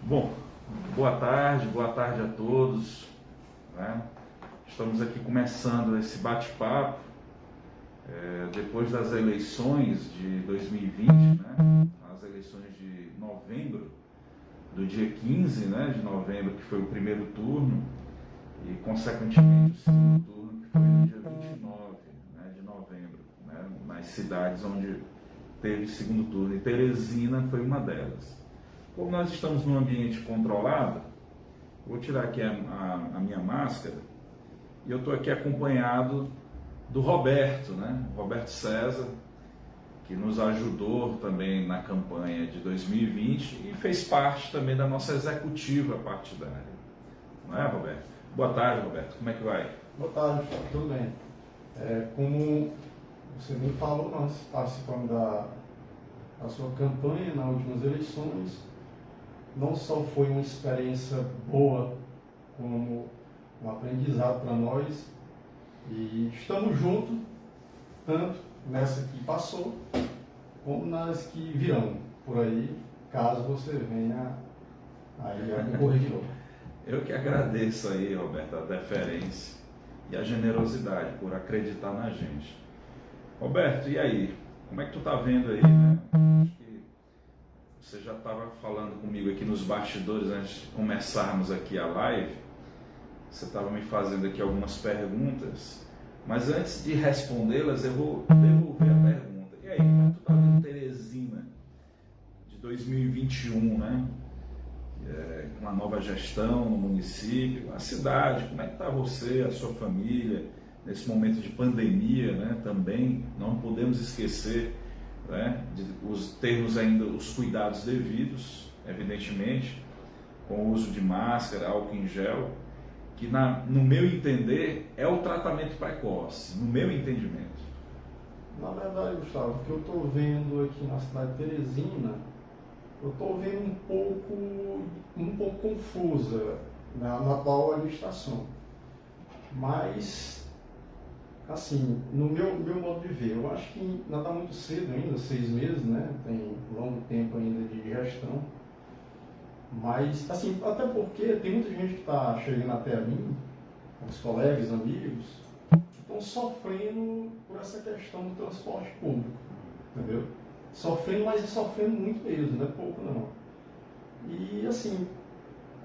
Bom, boa tarde a todos, né? Estamos aqui começando esse bate-papo depois das eleições de 2020, né? As eleições de novembro, do dia 15, né, de novembro, que foi o primeiro turno, e consequentemente o segundo turno, que foi no dia 29, né, de novembro, né, nas cidades onde teve segundo turno, e Teresina foi uma delas. Como nós estamos num ambiente controlado, vou tirar aqui a minha máscara, e eu estou aqui acompanhado do Roberto, né? Roberto César, que nos ajudou também na campanha de 2020 e fez parte também da nossa executiva partidária. Não é, Roberto? Boa tarde, Roberto. Como é que vai? Boa tarde, tudo bem. Como você me falou, nós participamos da sua campanha nas últimas eleições. Não só foi uma experiência boa, como um aprendizado para nós. E estamos juntos, tanto nessa que passou, como nas que virão por aí, caso você venha aí a concorrer de novo. Eu que agradeço aí, Roberto, a deferência e a generosidade por acreditar na gente. Roberto, e aí? Como é que tu tá vendo aí, né? Acho que você já estava falando comigo aqui nos bastidores antes de começarmos aqui a live. Você estava me fazendo aqui algumas perguntas, mas antes de respondê-las eu vou devolver a pergunta. E aí, como é que tu tá vendo Teresina de 2021, né? Com a nova gestão no município, a cidade, como é que está você, a sua família, nesse momento de pandemia, né? Também não podemos esquecer, né, de termos ainda os cuidados devidos, evidentemente, com o uso de máscara, álcool em gel, que no meu entender é o tratamento precoce, no meu entendimento. Na verdade, Gustavo, o que eu estou vendo aqui na cidade de Teresina, eu estou vendo um pouco confusa na atual administração. Mas, assim, no meu modo de ver, eu acho que ainda está muito cedo ainda, 6 meses, né? Tem longo tempo ainda de gestão. Mas, assim, até porque tem muita gente que está chegando até a mim, os colegas, amigos, que estão sofrendo por essa questão do transporte público, entendeu? Sofrendo, mas sofrendo muito mesmo, não é pouco não. E, assim,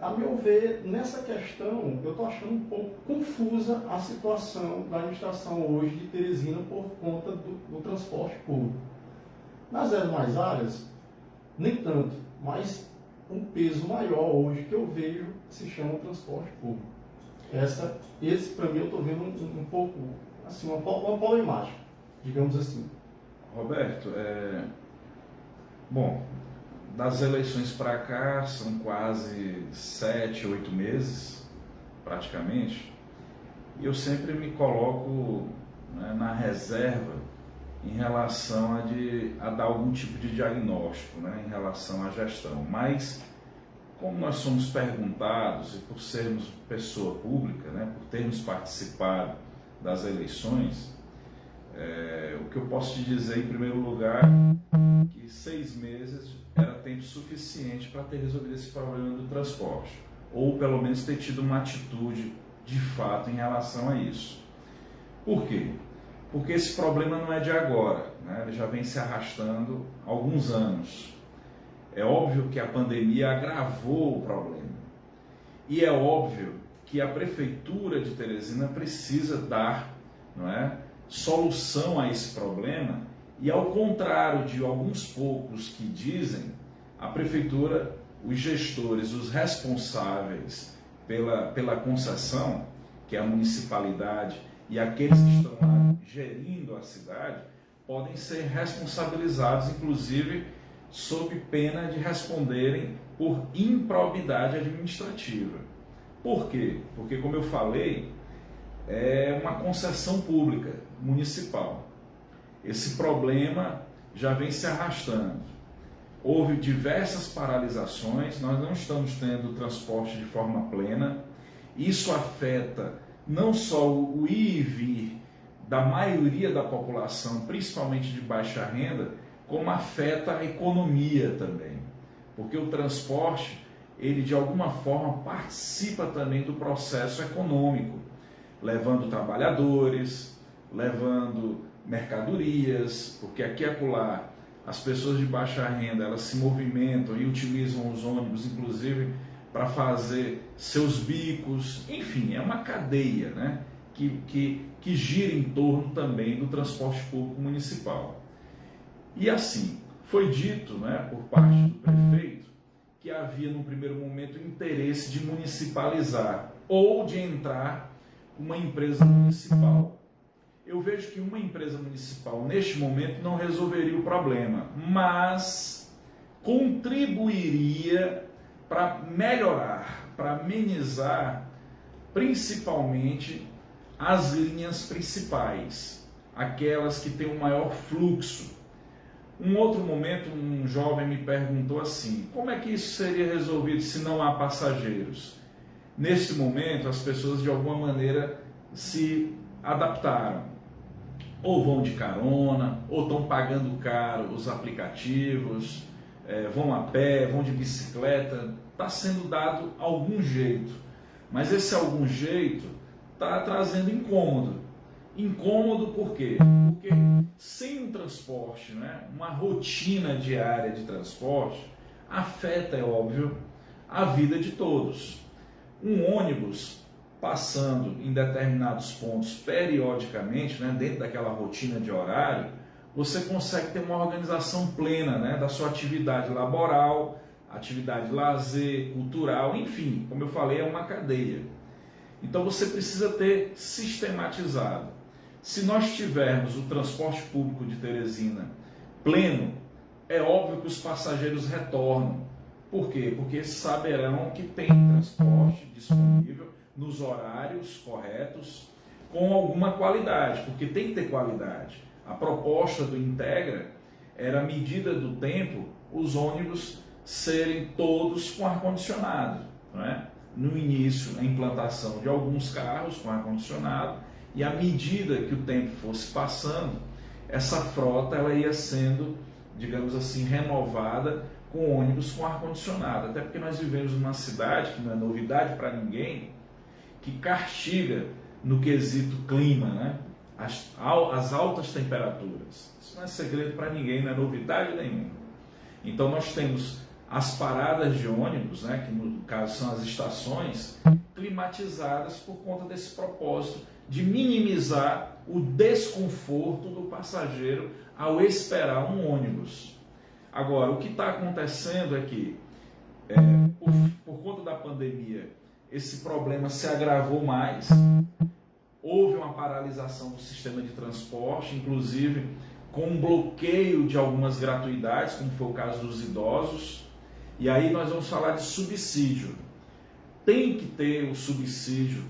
a meu ver, nessa questão, eu estou achando um pouco confusa a situação da administração hoje de Teresina por conta do transporte público. Nas demais áreas, nem tanto, mas um peso maior hoje que eu vejo se chama transporte público. Esse para mim eu estou vendo um pouco, assim, uma problemática, digamos assim. Roberto, bom, das eleições para cá são quase 7, 8 meses, praticamente, e eu sempre me coloco, né, na reserva em relação a dar algum tipo de diagnóstico, né, em relação à gestão. Mas, como nós somos perguntados, e por sermos pessoa pública, né, por termos participado das eleições, o que eu posso te dizer, em primeiro lugar, que 6 meses era tempo suficiente para ter resolvido esse problema do transporte, ou pelo menos ter tido uma atitude de fato em relação a isso. Por quê? Porque esse problema não é de agora, né? Ele já vem se arrastando há alguns anos. É óbvio que a pandemia agravou o problema. E é óbvio que a Prefeitura de Teresina precisa dar, não é, solução a esse problema, e ao contrário de alguns poucos que dizem, a Prefeitura, os gestores, os responsáveis pela concessão, que é a municipalidade, e aqueles que estão lá gerindo a cidade, podem ser responsabilizados, inclusive, sob pena de responderem por improbidade administrativa. Por quê? Porque, como eu falei, é uma concessão pública, municipal. Esse problema já vem se arrastando. Houve diversas paralisações, nós não estamos tendo transporte de forma plena. Isso afeta não só o ir e vir da maioria da população, principalmente de baixa renda, como afeta a economia também. Porque o transporte ele de alguma forma participa também do processo econômico, levando trabalhadores, levando mercadorias, porque aqui e acolá as pessoas de baixa renda, elas se movimentam e utilizam os ônibus, inclusive, para fazer seus bicos. Enfim, é uma cadeia, né, que gira em torno também do transporte público municipal. E assim, foi dito, né, por parte do prefeito que havia, num primeiro momento, interesse de municipalizar ou de entrar uma empresa municipal. Eu vejo que uma empresa municipal, neste momento, não resolveria o problema, mas contribuiria para melhorar, para amenizar, principalmente as linhas principais, aquelas que têm o maior fluxo. Um outro momento, um jovem me perguntou assim: como é que isso seria resolvido se não há passageiros? Nesse momento, as pessoas de alguma maneira se adaptaram. Ou vão de carona, ou estão pagando caro os aplicativos, vão a pé, vão de bicicleta. Está sendo dado algum jeito, mas esse algum jeito está trazendo incômodo. Incômodo por quê? Porque sem um transporte, né, uma rotina diária de transporte, afeta, é óbvio, a vida de todos. Um ônibus passando em determinados pontos periodicamente, né, dentro daquela rotina de horário, você consegue ter uma organização plena, né, da sua atividade laboral, atividade lazer, cultural, enfim, como eu falei, é uma cadeia. Então você precisa ter sistematizado. Se nós tivermos o transporte público de Teresina pleno, é óbvio que os passageiros retornam. Por quê? Porque saberão que tem transporte disponível nos horários corretos, com alguma qualidade, porque tem que ter qualidade. A proposta do Integra era, à medida do tempo, os ônibus serem todos com ar-condicionado, não é? No início, a implantação de alguns carros com ar-condicionado, e à medida que o tempo fosse passando, essa frota ela ia sendo, digamos assim, renovada com ônibus com ar-condicionado. Até porque nós vivemos numa cidade, que não é novidade para ninguém, que castiga no quesito clima, né? As altas temperaturas. Isso não é segredo para ninguém, não é novidade nenhuma. Então nós temos as paradas de ônibus, né, que no caso são as estações, climatizadas por conta desse propósito de minimizar o desconforto do passageiro ao esperar um ônibus. Agora, o que está acontecendo é que, por conta da pandemia, esse problema se agravou mais, houve uma paralisação do sistema de transporte, inclusive com um bloqueio de algumas gratuidades, como foi o caso dos idosos, e aí nós vamos falar de subsídio. Tem que ter o subsídio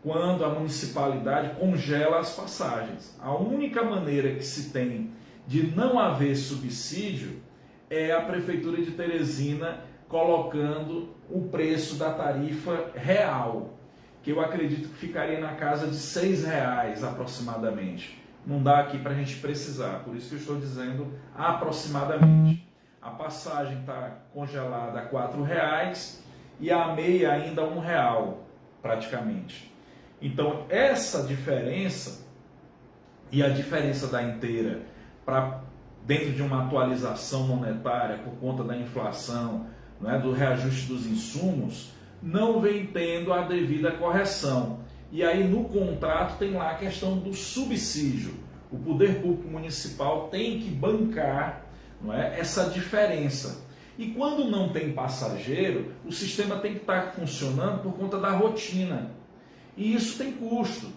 quando a municipalidade congela as passagens. A única maneira que se tem de não haver subsídio é a Prefeitura de Teresina colocando o preço da tarifa real, que eu acredito que ficaria na casa de R$6 aproximadamente. Não dá aqui para a gente precisar, por isso que eu estou dizendo aproximadamente. A passagem está congelada a R$4 e a meia ainda a R$1 praticamente. Então essa diferença e a diferença da inteira para dentro de uma atualização monetária por conta da inflação, não é, do reajuste dos insumos, não vem tendo a devida correção. E aí no contrato tem lá a questão do subsídio. O poder público municipal tem que bancar, não é, essa diferença. E quando não tem passageiro, o sistema tem que estar funcionando por conta da rotina. E isso tem custo.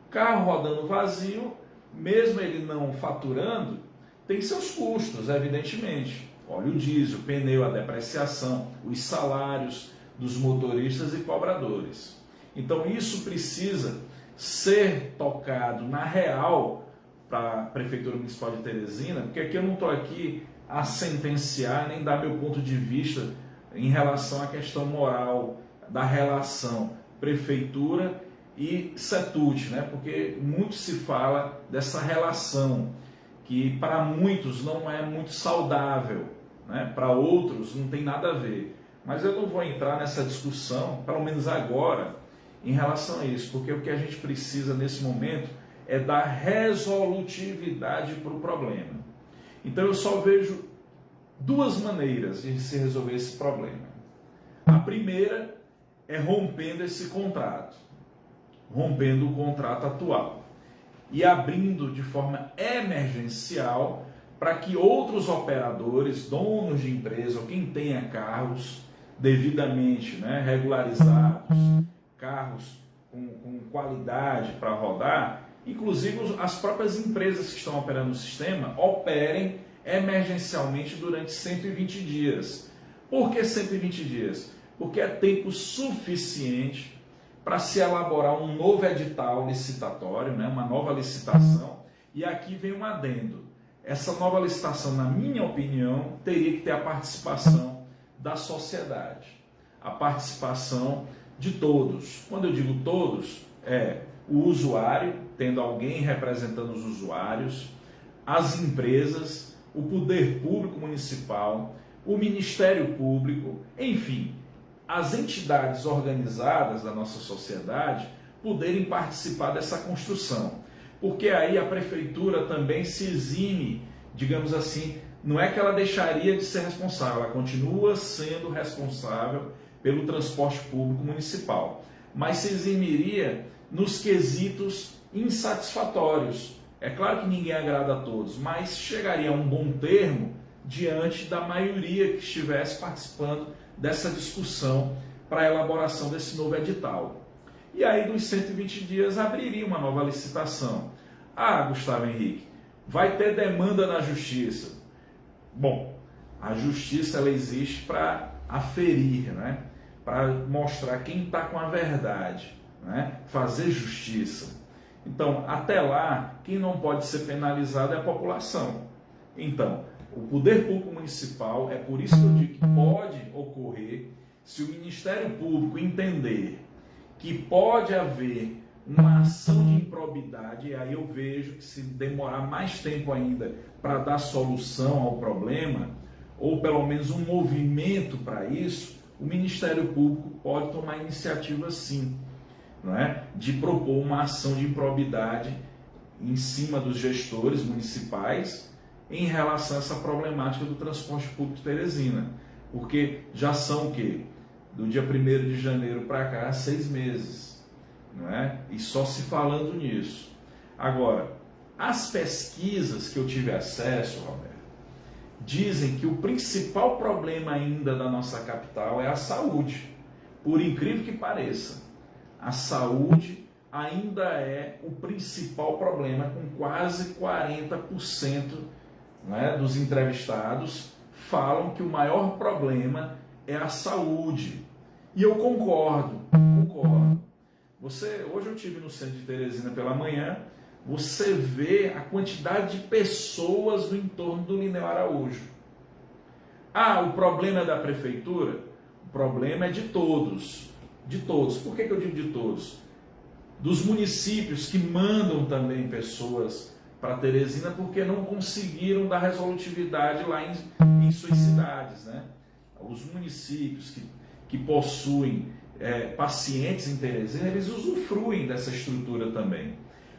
Carro rodando vazio, mesmo ele não faturando, tem seus custos, evidentemente. Óleo diesel, pneu, a depreciação, os salários dos motoristas e cobradores. Então isso precisa ser tocado na real para a Prefeitura Municipal de Teresina, porque aqui eu não estou aqui a sentenciar nem dar meu ponto de vista em relação à questão moral da relação Prefeitura e Setut, né? Porque muito se fala dessa relação que para muitos não é muito saudável, né? Para outros não tem nada a ver. Mas eu não vou entrar nessa discussão, pelo menos agora, em relação a isso, porque o que a gente precisa nesse momento é dar resolutividade para o problema. Então eu só vejo duas maneiras de se resolver esse problema. A primeira é rompendo esse contrato, rompendo o contrato atual e abrindo de forma emergencial para que outros operadores, donos de empresa ou quem tenha carros devidamente, né, regularizados, carros com qualidade para rodar, inclusive as próprias empresas que estão operando o sistema, operem emergencialmente durante 120 dias. Por que 120 dias? Porque é tempo suficiente para se elaborar um novo edital licitatório, né, uma nova licitação, e aqui vem um adendo. Essa nova licitação, na minha opinião, teria que ter a participação da sociedade, a participação de todos. Quando eu digo todos, é o usuário, tendo alguém representando os usuários, as empresas, o poder público municipal, o Ministério Público, enfim, as entidades organizadas da nossa sociedade poderem participar dessa construção. Porque aí a prefeitura também se exime, digamos assim, não é que ela deixaria de ser responsável, ela continua sendo responsável pelo transporte público municipal, mas se eximiria nos quesitos insatisfatórios. É claro que ninguém agrada a todos, mas chegaria a um bom termo diante da maioria que estivesse participando dessa discussão para a elaboração desse novo edital. E aí, dos 120 dias, abriria uma nova licitação. Ah, Gustavo Henrique, vai ter demanda na justiça. Bom, a justiça ela existe para aferir, né? Para mostrar quem está com a verdade, né? Fazer justiça. Então, até lá, quem não pode ser penalizado é a população. Então, o poder público municipal, é por isso que eu digo que pode ocorrer, se o Ministério Público entender que pode haver uma ação de improbidade, e aí eu vejo que se demorar mais tempo ainda para dar solução ao problema, ou pelo menos um movimento para isso, o Ministério Público pode tomar iniciativa sim, não é? De propor uma ação de improbidade em cima dos gestores municipais em relação a essa problemática do transporte público de Teresina. Porque já são o quê? Do dia 1º de janeiro para cá, 6 meses. Não é? E só se falando nisso. Agora, as pesquisas que eu tive acesso, Roberto, dizem que o principal problema ainda da nossa capital é a saúde. Por incrível que pareça, a saúde ainda é o principal problema, com quase 40%, né, dos entrevistados falam que o maior problema é a saúde. E eu concordo. Hoje eu estive no centro de Teresina pela manhã, você vê a quantidade de pessoas no entorno do Linneu Araújo. Ah, o problema é da prefeitura? O problema é de todos. De todos. Por que eu digo de todos? Dos municípios que mandam também pessoas para Teresina porque não conseguiram dar resolutividade lá em suas cidades, né? Os municípios que possuem pacientes em Teresina, eles usufruem dessa estrutura também.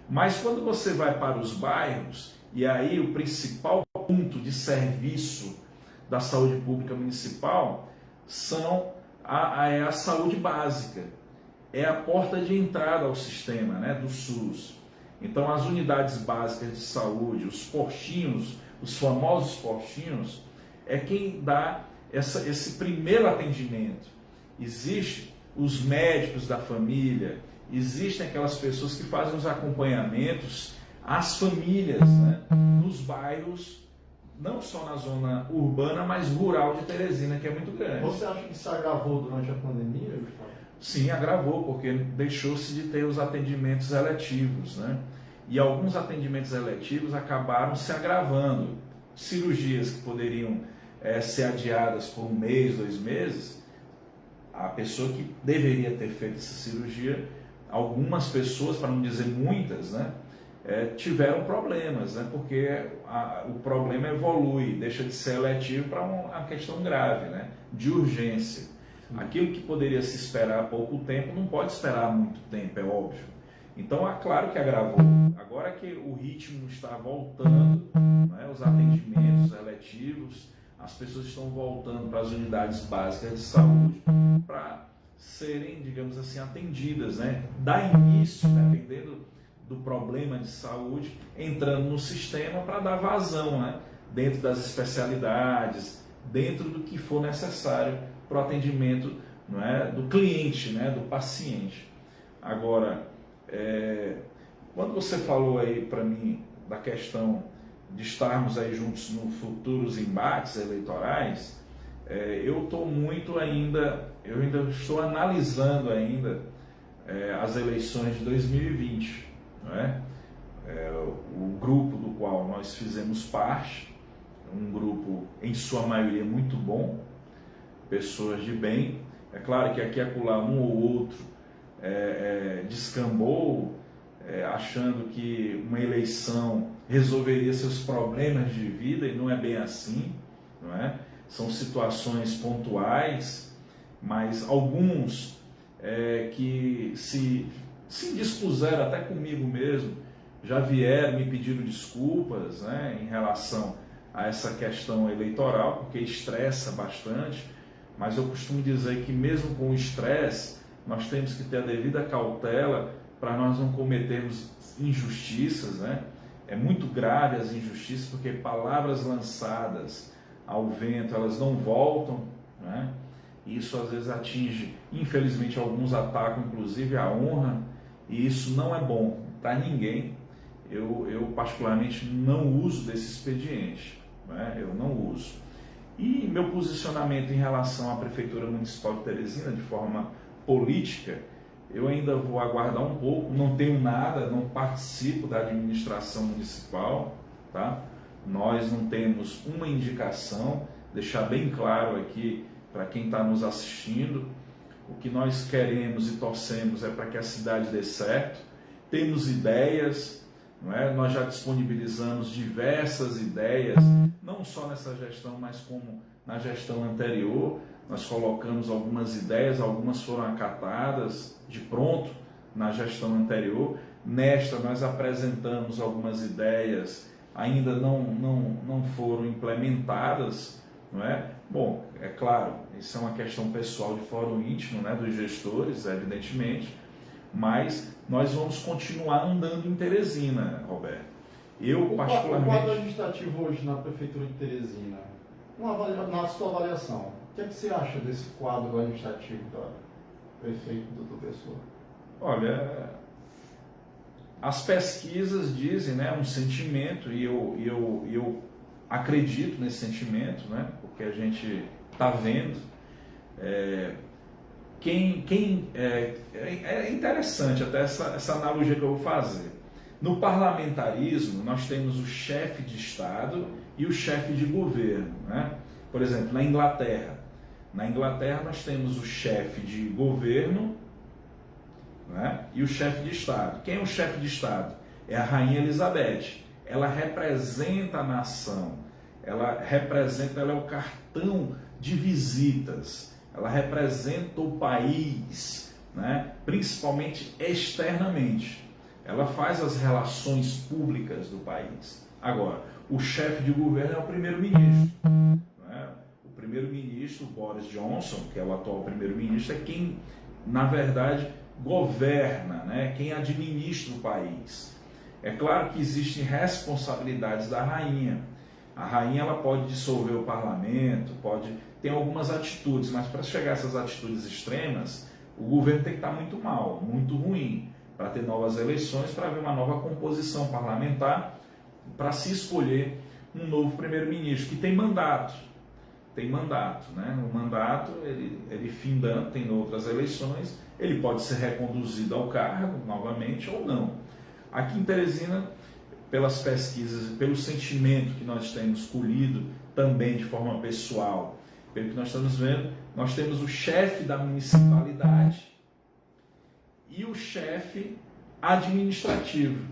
Mas quando você vai para os bairros, e aí o principal ponto de serviço da saúde pública municipal são a saúde básica. É a porta de entrada ao sistema, né, do SUS. Então, as unidades básicas de saúde, os postinhos, os famosos postinhos, é quem dá esse primeiro atendimento. Existem os médicos da família, existem aquelas pessoas que fazem os acompanhamentos às famílias, né, nos bairros, não só na zona urbana, mas rural de Teresina, que é muito grande. Você acha que isso agravou durante a pandemia, Gustavo? Sim, agravou, porque deixou-se de ter os atendimentos eletivos, né? E alguns atendimentos eletivos acabaram se agravando. Cirurgias que poderiam ser adiadas por 1 mês, 2 meses, a pessoa que deveria ter feito essa cirurgia, algumas pessoas, para não dizer muitas, né, tiveram problemas, né, porque o problema evolui, deixa de ser eletivo para uma questão grave, né, de urgência. Aquilo que poderia se esperar há pouco tempo não pode esperar muito tempo, é óbvio. Então, é claro que agravou. Agora que o ritmo está voltando, né, os atendimentos eletivos, as pessoas estão voltando para as unidades básicas de saúde para serem, digamos assim, atendidas, né? Dá início, dependendo do problema de saúde, entrando no sistema para dar vazão, né? Dentro das especialidades, dentro do que for necessário para o atendimento, não é, do cliente, né, do paciente. Agora, quando você falou aí para mim da questão de estarmos aí juntos nos futuros embates eleitorais, eu estou muito ainda, eu ainda estou analisando ainda as eleições de 2020, não é? O grupo do qual nós fizemos parte, um grupo em sua maioria muito bom, pessoas de bem. É claro que aqui e acolá um ou outro descambou, achando que uma eleição resolveria seus problemas de vida, e não é bem assim, não é? São situações pontuais, mas alguns que se dispuseram até comigo mesmo, já vieram me pedindo desculpas, né, em relação a essa questão eleitoral, porque estressa bastante, mas eu costumo dizer que mesmo com o estresse, nós temos que ter a devida cautela para nós não cometermos injustiças, né? É muito grave as injustiças, porque palavras lançadas ao vento, elas não voltam, né? E isso às vezes atinge, infelizmente alguns atacam inclusive a honra, e isso não é bom para ninguém. Eu particularmente não uso desse expediente, né? Eu não uso. E meu posicionamento em relação à Prefeitura Municipal de Teresina, de forma política, eu ainda vou aguardar um pouco, não tenho nada, não participo da administração municipal, tá? Nós não temos uma indicação, deixar bem claro aqui para quem está nos assistindo, o que nós queremos e torcemos é para que a cidade dê certo, temos ideias, não é? Nós já disponibilizamos diversas ideias, não só nessa gestão, mas como na gestão anterior. Nós colocamos algumas ideias, algumas foram acatadas de pronto na gestão anterior. Nesta nós apresentamos algumas ideias, ainda não foram implementadas, não é? Bom, é claro, isso é uma questão pessoal de fórum íntimo, né, dos gestores, evidentemente, mas nós vamos continuar andando em Teresina, Roberto. Eu, particularmente... O quadro administrativo hoje na Prefeitura de Teresina, na sua avaliação, o que é que você acha desse quadro administrativo do prefeito Dr. Pessoa? Olha, as pesquisas dizem, né, um sentimento, e eu acredito nesse sentimento, né, porque a gente está vendo. É interessante até essa analogia que eu vou fazer. No parlamentarismo, nós temos o chefe de Estado e o chefe de governo, né? Por exemplo, na Inglaterra nós temos o chefe de governo, né, e o chefe de Estado. Quem é o chefe de Estado? É a Rainha Elizabeth. Ela representa a nação, ela é o cartão de visitas, ela representa o país, né, principalmente externamente. Ela faz as relações públicas do país. Agora, o chefe de governo é o primeiro-ministro. O primeiro-ministro, Boris Johnson, que é o atual primeiro-ministro, é quem, na verdade, governa, né? Quem administra o país. É claro que existem responsabilidades da rainha. A rainha ela pode dissolver o parlamento, tem algumas atitudes, mas para chegar a essas atitudes extremas, o governo tem que estar muito mal, muito ruim, para ter novas eleições, para haver uma nova composição parlamentar, para se escolher um novo primeiro-ministro, que tem mandato, né? O mandato, ele findando, tem outras eleições, ele pode ser reconduzido ao cargo novamente ou não. Aqui em Teresina, pelas pesquisas e pelo sentimento que nós temos colhido também de forma pessoal, pelo que nós estamos vendo, nós temos o chefe da municipalidade e o chefe administrativo.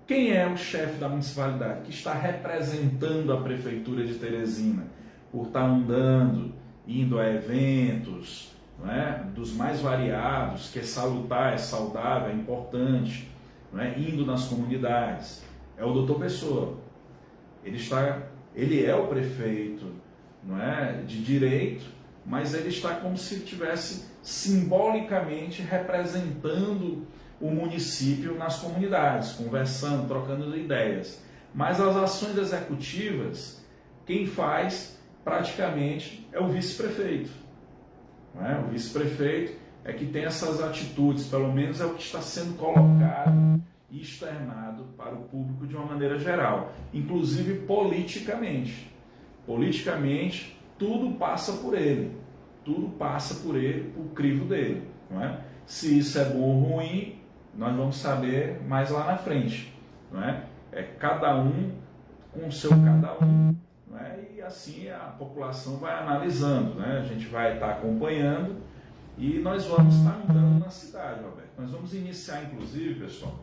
Quem é o chefe da municipalidade? Que está representando a Prefeitura de Teresina, por estar andando indo a eventos, não é? Dos mais variados, que é salutar, é saudável, é importante, não é? Indo nas comunidades. É o doutor Pessoa. Ele é o prefeito, não é? De direito, mas ele está como se estivesse simbolicamente representando o município nas comunidades, conversando, trocando ideias. Mas as ações executivas, quem faz praticamente é o vice-prefeito. Não é? O vice-prefeito é que tem essas atitudes, pelo menos é o que está sendo colocado e externado para o público de uma maneira geral, inclusive politicamente. Politicamente, tudo passa por ele, por crivo dele. Não é? Se isso é bom ou ruim, nós vamos saber mais lá na frente. Não é? É cada um com o seu cada um. Não é? E assim a população vai analisando, né? A gente vai estar acompanhando e nós vamos estar andando na cidade, Roberto. Nós vamos iniciar, inclusive, pessoal,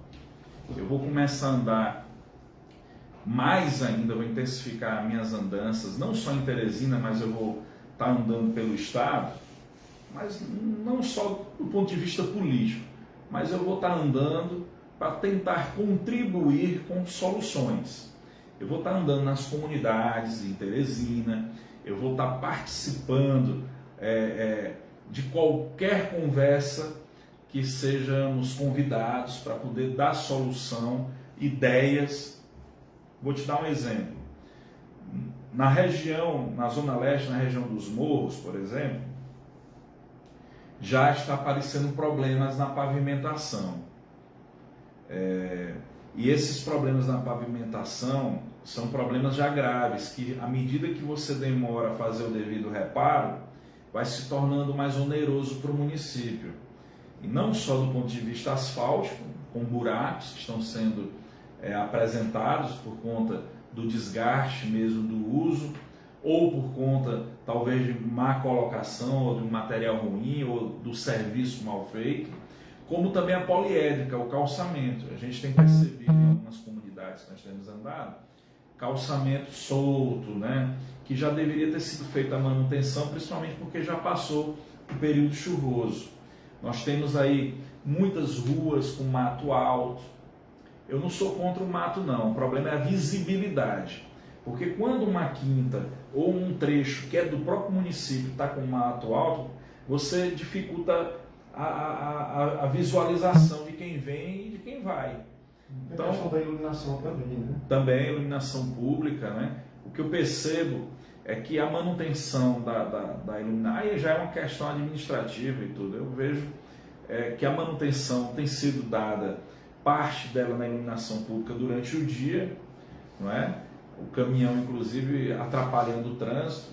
eu vou começar a andar mais ainda, vou intensificar minhas andanças, não só em Teresina, mas eu vou estar andando pelo estado, mas não só do ponto de vista político, mas eu vou estar andando para tentar contribuir com soluções. Eu vou estar andando nas comunidades em Teresina, eu vou estar participando de qualquer conversa que sejamos convidados para poder dar solução, ideias. Vou te dar um exemplo. Na região, na Zona Leste, na região dos Morros, por exemplo, já está aparecendo problemas na pavimentação. E esses problemas na pavimentação são problemas já graves, que à medida que você demora a fazer o devido reparo, vai se tornando mais oneroso para o município. E não só do ponto de vista asfáltico, com buracos que estão sendo apresentados por conta do desgaste mesmo do uso, ou por conta talvez de má colocação, ou de um material ruim, ou do serviço mal feito, como também a poliédrica, o calçamento. A gente tem percebido em algumas comunidades que nós temos andado, calçamento solto, né? Que já deveria ter sido feita a manutenção, principalmente porque já passou o período chuvoso. Nós temos aí muitas ruas com mato alto. Eu não sou contra o mato não, o problema é a visibilidade. Porque quando uma quinta ou um trecho que é do próprio município está com mato alto, você dificulta a visualização de quem vem e de quem vai. Então, a questão da iluminação também, né? Também a iluminação pública, né? O que eu percebo é que a manutenção da iluminação, aí já é uma questão administrativa e tudo, eu vejo que a manutenção tem sido dada, parte dela na iluminação pública durante o dia, não é? O caminhão, inclusive, atrapalhando o trânsito.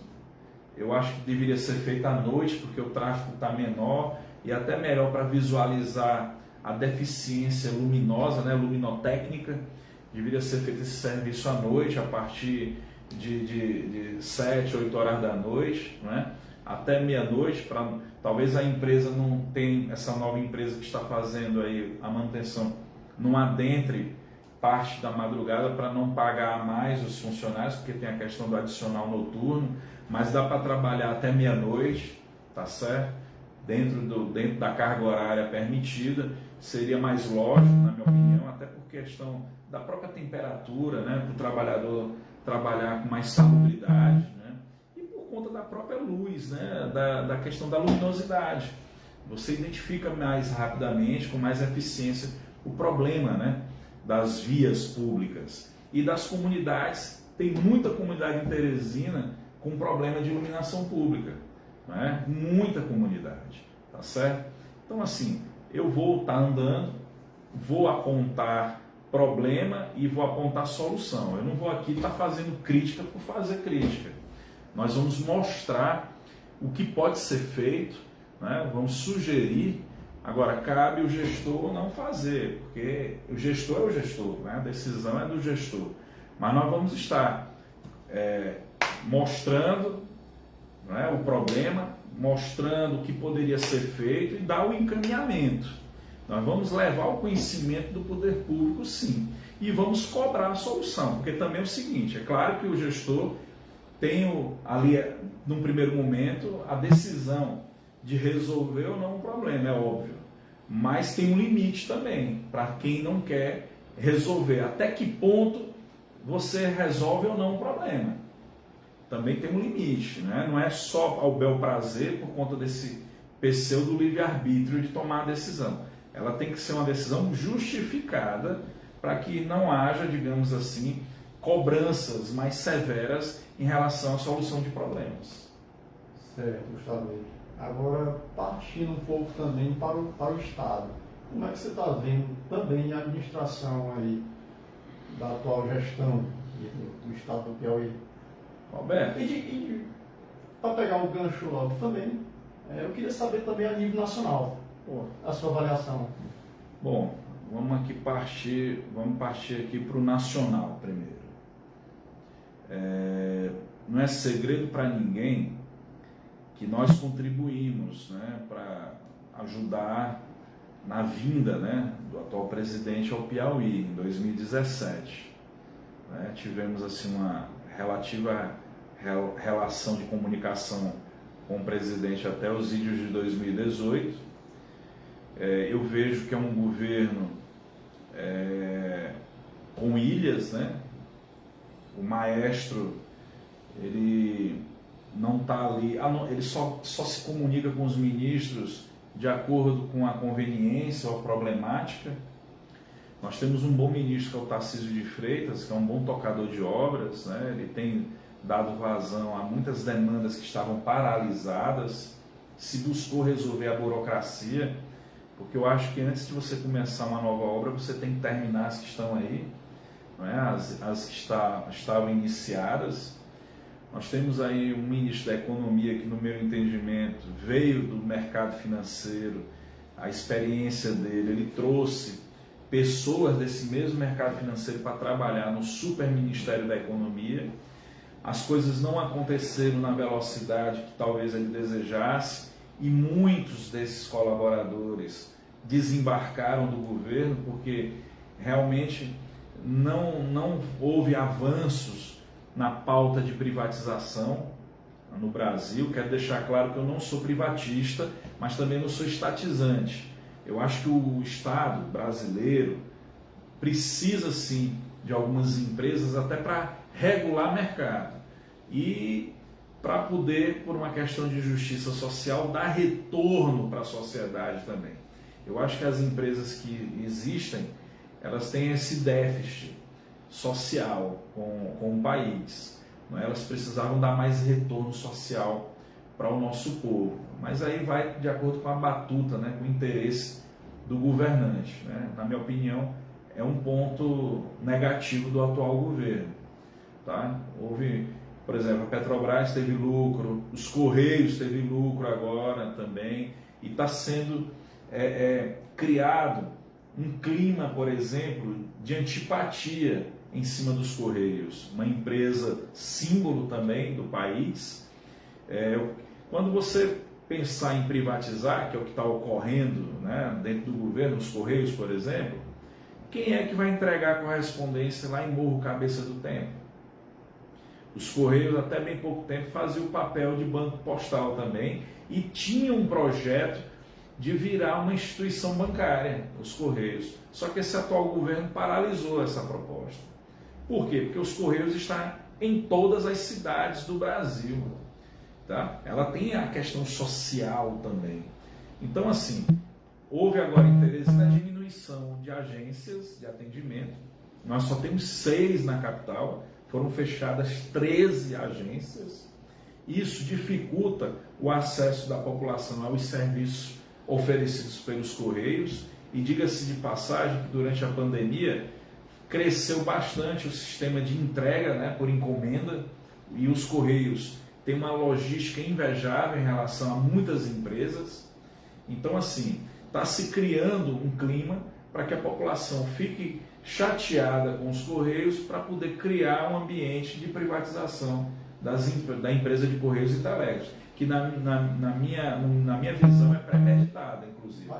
Eu acho que deveria ser feita à noite, porque o tráfego está menor e até melhor para visualizar a deficiência luminosa, né, luminotécnica. Deveria ser feito esse serviço à noite, a partir de 7, 8 horas da noite, né, até meia-noite, para talvez a empresa não tenha, essa nova empresa que está fazendo aí a manutenção, não adentre parte da madrugada para não pagar mais os funcionários, porque tem a questão do adicional noturno, mas dá para trabalhar até meia-noite, tá certo? Dentro da carga horária permitida, seria mais lógico, na minha opinião, até por questão da própria temperatura, né, para o trabalhador trabalhar com mais salubridade, né, e por conta da própria luz, né, da questão da luminosidade. Você identifica mais rapidamente, com mais eficiência, o problema, né, das vias públicas e das comunidades. Tem muita comunidade em Teresina com problema de iluminação pública, né? Muita comunidade, tá certo? Então, assim, eu vou estar andando, vou apontar problema e vou apontar solução. Eu não vou aqui estar fazendo crítica por fazer crítica. Nós vamos mostrar o que pode ser feito, né? Vamos sugerir. Agora, cabe o gestor não fazer, porque o gestor é o gestor, né? A decisão é do gestor. Mas nós vamos estar mostrando, né, o problema, mostrando o que poderia ser feito e dar o encaminhamento. Nós vamos levar o conhecimento do poder público, sim, e vamos cobrar a solução, porque também é o seguinte, é claro que o gestor tenho ali, num primeiro momento, a decisão de resolver ou não o problema, é óbvio. Mas tem um limite também, para quem não quer resolver. Até que ponto você resolve ou não o problema. Também tem um limite, né? Não é só ao bel prazer por conta desse pseudo livre-arbítrio de tomar a decisão. Ela tem que ser uma decisão justificada para que não haja, digamos assim, cobranças mais severas em relação à solução de problemas. Certo, Gustavo. Agora, partindo um pouco também para o Estado, como é que você está vendo também a administração aí da atual gestão do Estado do Piauí? Roberto? E para pegar o gancho logo também, eu queria saber também a nível nacional, a sua avaliação. Bom, vamos partir aqui para o nacional primeiro. Não é segredo para ninguém que nós contribuímos, né, para ajudar na vinda, né, do atual presidente ao Piauí em 2017. Né, tivemos assim uma relativa relação de comunicação com o presidente até os idos de 2018. Eu vejo que é um governo com ilhas, né? O maestro, ele não está ali, ele só se comunica com os ministros de acordo com a conveniência ou a problemática. Nós temos um bom ministro, que é o Tarcísio de Freitas, que é um bom tocador de obras, né? Ele tem dado vazão a muitas demandas que estavam paralisadas, se buscou resolver a burocracia, porque eu acho que antes de você começar uma nova obra, você tem que terminar as que estão aí, não é? as que estavam iniciadas. Nós temos aí um ministro da Economia que, no meu entendimento, veio do mercado financeiro, a experiência dele, ele trouxe pessoas desse mesmo mercado financeiro para trabalhar no super Ministério da Economia. As coisas não aconteceram na velocidade que talvez ele desejasse e muitos desses colaboradores desembarcaram do governo porque realmente não houve avanços na pauta de privatização no Brasil. Quero deixar claro que eu não sou privatista, mas também não sou estatizante. Eu acho que o Estado brasileiro precisa sim de algumas empresas até para regular mercado e para poder, por uma questão de justiça social, dar retorno para a sociedade também. Eu acho que as empresas que existem, elas têm esse déficit social com o país. Não é? Elas precisavam dar mais retorno social para o nosso povo. Mas aí vai de acordo com a batuta, né, com o interesse do governante. Né? Na minha opinião, é um ponto negativo do atual governo. Tá? Houve, por exemplo, a Petrobras teve lucro, os Correios teve lucro agora também, e está sendo criado um clima, por exemplo, de antipatia em cima dos Correios, uma empresa símbolo também do país. Quando você pensar em privatizar, que é o que está ocorrendo, né, dentro do governo, os Correios, por exemplo, quem é que vai entregar a correspondência lá em Morro Cabeça do Tempo? Os Correios, até bem pouco tempo, faziam o papel de banco postal também e tinham um projeto de virar uma instituição bancária, os Correios. Só que esse atual governo paralisou essa proposta. Por quê? Porque os Correios estão em todas as cidades do Brasil. Tá? Ela tem a questão social também. Então, assim, houve agora interesse na diminuição de agências de atendimento. Nós só temos 6 na capital, foram fechadas 13 agências. Isso dificulta o acesso da população aos serviços oferecidos pelos Correios. E diga-se de passagem que durante a pandemia cresceu bastante o sistema de entrega, né, por encomenda, e os Correios têm uma logística invejável em relação a muitas empresas. Então, assim, está se criando um clima para que a população fique chateada com os Correios para poder criar um ambiente de privatização da empresa de Correios e Telecos, que na minha visão é premeditada, inclusive.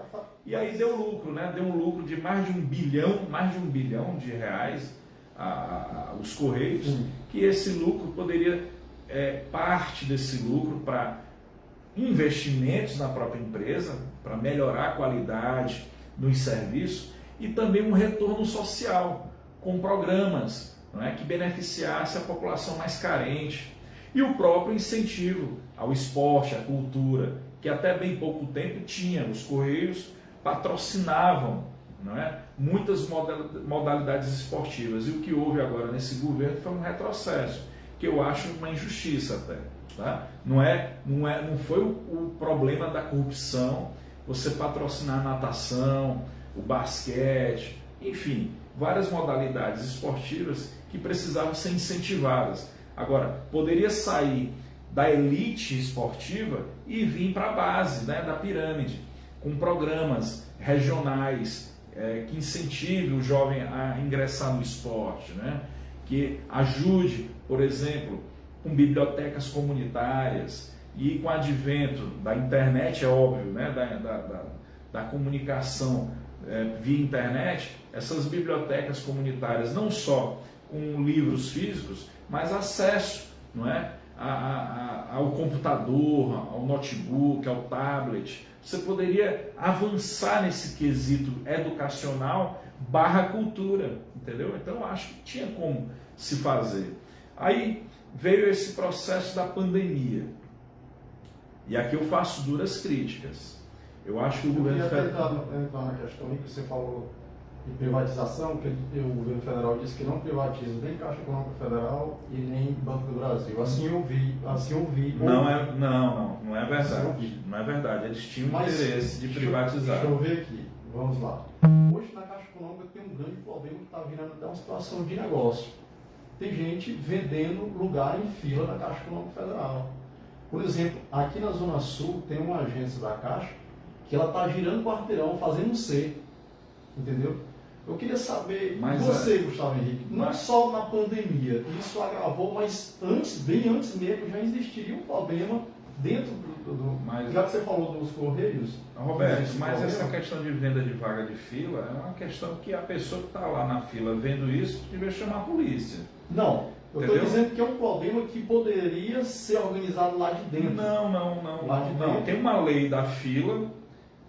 E aí deu lucro, né? Deu um lucro de mais de um bilhão de reais os Correios, que esse lucro poderia parte desse lucro para investimentos na própria empresa, para melhorar a qualidade dos serviços, e também um retorno social, com programas, não é, que beneficiasse a população mais carente. E o próprio incentivo ao esporte, à cultura, que até bem pouco tempo tinha. Os Correios patrocinavam, não é, muitas modalidades esportivas. E o que houve agora nesse governo foi um retrocesso, que eu acho uma injustiça até. Tá? Não foi o problema da corrupção, você patrocinar a natação, o basquete, enfim, várias modalidades esportivas que precisavam ser incentivadas. Agora, poderia sair da elite esportiva e vir para a base, né, da pirâmide, com programas regionais que incentive o jovem a ingressar no esporte, né, que ajude, por exemplo, com bibliotecas comunitárias e com o advento da internet, é óbvio, né, da comunicação via internet, essas bibliotecas comunitárias, não só com livros físicos, mas acesso, não é, ao computador, ao notebook, ao tablet. Você poderia avançar nesse quesito educacional / cultura, entendeu? Então eu acho que tinha como se fazer. Aí veio esse processo da pandemia. E aqui eu faço duras críticas. Eu acho que o governo federal... entrar na questão aí que você falou de privatização, que o governo federal disse que não privatiza nem Caixa Econômica Federal e nem Banco do Brasil. Assim eu vi. Não é verdade. Não é verdade. Eles tinham interesse de privatizar. Deixa eu ver aqui. Vamos lá. Hoje na Caixa Econômica tem um grande problema que está virando até uma situação de negócio. Tem gente vendendo lugar em fila na Caixa Econômica Federal. Por exemplo, aqui na Zona Sul tem uma agência da Caixa que ela está girando quarteirão, fazendo um C. Entendeu? Eu queria saber, você, Gustavo Henrique, não só na pandemia, isso agravou, mas bem antes mesmo, já existiria um problema dentro já que você falou dos Correios... Roberto, mas essa questão de venda de vaga de fila é uma questão que a pessoa que está lá na fila vendo isso devia chamar a polícia. Não, eu estou dizendo que é um problema que poderia ser organizado lá de dentro. Não. Tem uma lei da fila...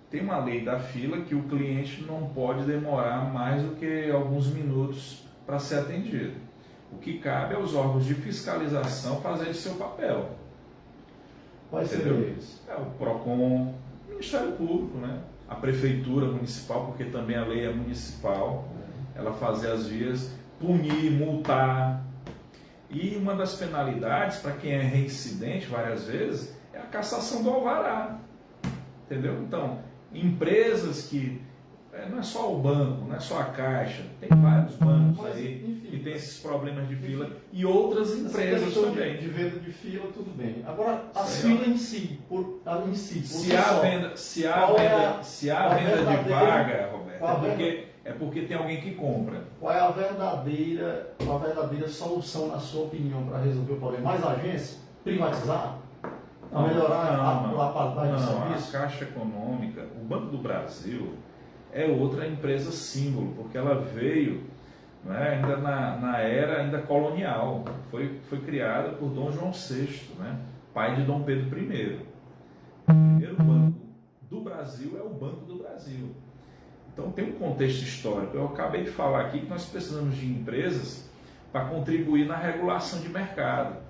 Tem uma lei da fila que o cliente não pode demorar mais do que alguns minutos para ser atendido. O que cabe aos órgãos de fiscalização fazerem seu papel. Quais seriam eles? O PROCON, o Ministério Público, né? A Prefeitura Municipal, porque também a lei é municipal, ela fazer as vias, punir, multar. E uma das penalidades, para quem é reincidente várias vezes, é a cassação do alvará. Entendeu? Então, empresas que... não é só o banco, não é só a Caixa, tem vários bancos aí, enfim, que tem esses problemas de fila, e outras empresas também. De venda de fila, tudo bem. Agora, a fila em si, se há venda de vaga, Roberto, é porque tem alguém que compra. Qual é a verdadeira solução, na sua opinião, para resolver o problema? Mais agência? Privatizar? Melhorar a qualidade do serviço? A Caixa Econômica, o Banco do Brasil, é outra empresa símbolo, porque ela veio, né, ainda na era ainda colonial, foi criada por Dom João VI, né, pai de Dom Pedro I. O primeiro banco do Brasil é o Banco do Brasil. Então tem um contexto histórico. Eu acabei de falar aqui que nós precisamos de empresas para contribuir na regulação de mercado.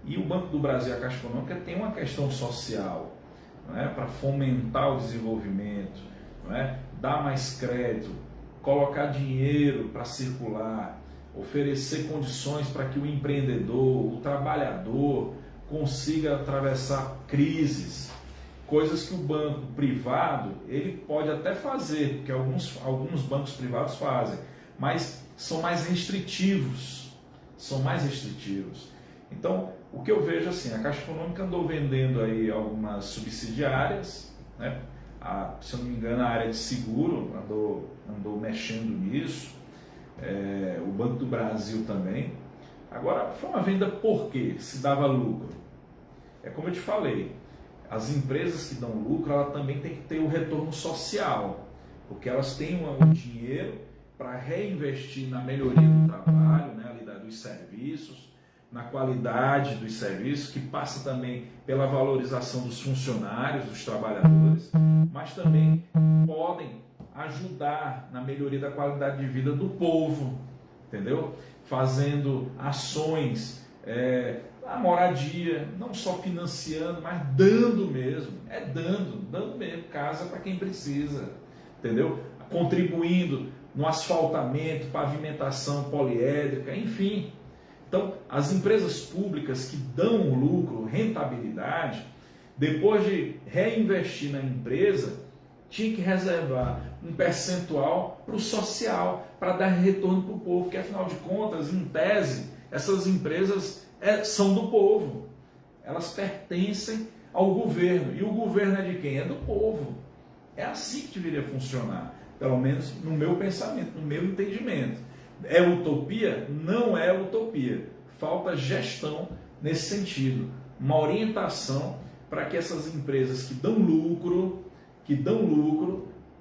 E o Banco do Brasil e a Caixa Econômica tem uma questão social, né, para fomentar o desenvolvimento, né, dar mais crédito, colocar dinheiro para circular, oferecer condições para que o empreendedor, o trabalhador, consiga atravessar crises, coisas que o banco privado ele pode até fazer, porque alguns bancos privados fazem, mas são mais restritivos, Então, o que eu vejo assim, a Caixa Econômica andou vendendo aí algumas subsidiárias, né? Se eu não me engano, a área de seguro andou mexendo nisso, o Banco do Brasil também. Agora, foi uma venda por quê? Se dava lucro. É como eu te falei, as empresas que dão lucro, ela também tem que ter o retorno social, porque elas têm o dinheiro para reinvestir na melhoria do trabalho, né, ali dos serviços, na qualidade dos serviços, que passa também pela valorização dos funcionários, dos trabalhadores, mas também podem ajudar na melhoria da qualidade de vida do povo, entendeu? Fazendo ações, a moradia, não só financiando, mas dando mesmo, dando mesmo casa para quem precisa, entendeu? Contribuindo no asfaltamento, pavimentação poliédrica, enfim. Então, as empresas públicas que dão lucro, rentabilidade, depois de reinvestir na empresa, tinha que reservar um percentual para o social, para dar retorno para o povo, que afinal de contas, em tese, essas empresas são do povo, elas pertencem ao governo, e o governo é de quem? É do povo. É assim que deveria funcionar, pelo menos no meu pensamento, no meu entendimento. É utopia? Não é utopia. Falta gestão nesse sentido, uma orientação para que essas empresas que dão lucro,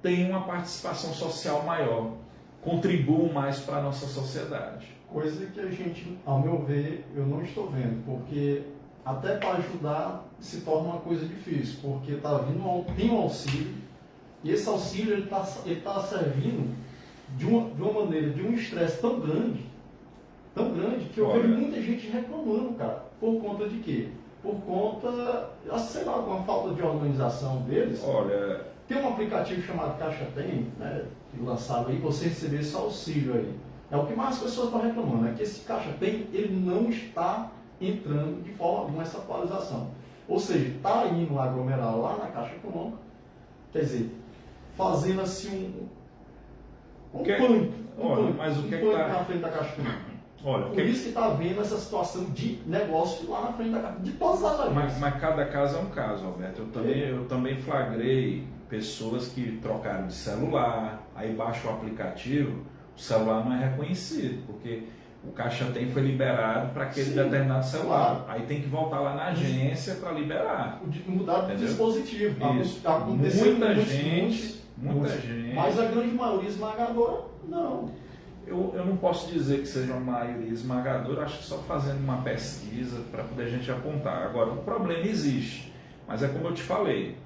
tenham uma participação social maior, contribuam mais para a nossa sociedade. Coisa que a gente, ao meu ver, eu não estou vendo, porque até para ajudar se torna uma coisa difícil, porque tem um auxílio, e esse auxílio ele tá servindo de uma maneira, de um estresse tão grande, que eu vejo muita gente reclamando, cara. Por conta de quê? Por conta, sei lá, uma falta de organização deles. Olha, tem um aplicativo chamado Caixa Tem, né, que lançaram aí, você receber esse auxílio aí. É o que mais as pessoas estão reclamando, é que esse Caixa Tem, ele não está entrando de forma alguma essa atualização. Ou seja, está indo aglomerar lá na Caixa Econômica, quer dizer, fazendo assim um pânico. Mas o que na frente da Caixa Econômica. Por isso que está havendo essa situação de negócio lá na frente da Caixa, de todas as áreas. Mas cada caso é um caso, Alberto. Eu também flagrei pessoas que trocaram de celular, aí baixa o aplicativo, o celular não é reconhecido, porque o Caixa Tem foi liberado para aquele determinado celular. Claro. Aí tem que voltar lá na agência para liberar. Mudar o dispositivo. Isso. Muita gente. Mas a grande maioria esmagadora, não. Eu não posso dizer que seja uma maioria esmagadora, acho que só fazendo uma pesquisa para poder a gente apontar. Agora, o problema existe, mas é como eu te falei,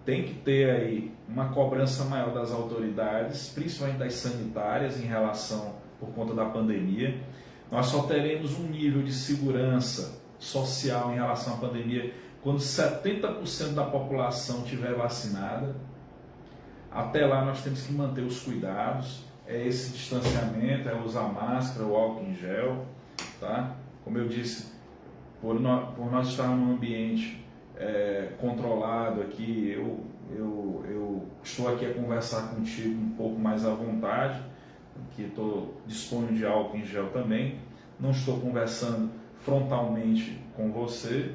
tem que ter aí uma cobrança maior das autoridades, principalmente das sanitárias, em relação, por conta da pandemia. Nós só teremos um nível de segurança social em relação à pandemia quando 70% da população estiver vacinada. Até lá nós temos que manter os cuidados, esse distanciamento, usar máscara, o álcool em gel, tá? Como eu disse, por nós estarmos num ambiente controlado aqui, eu estou aqui a conversar contigo um pouco mais à vontade, que disponho de álcool em gel também, não estou conversando frontalmente com você,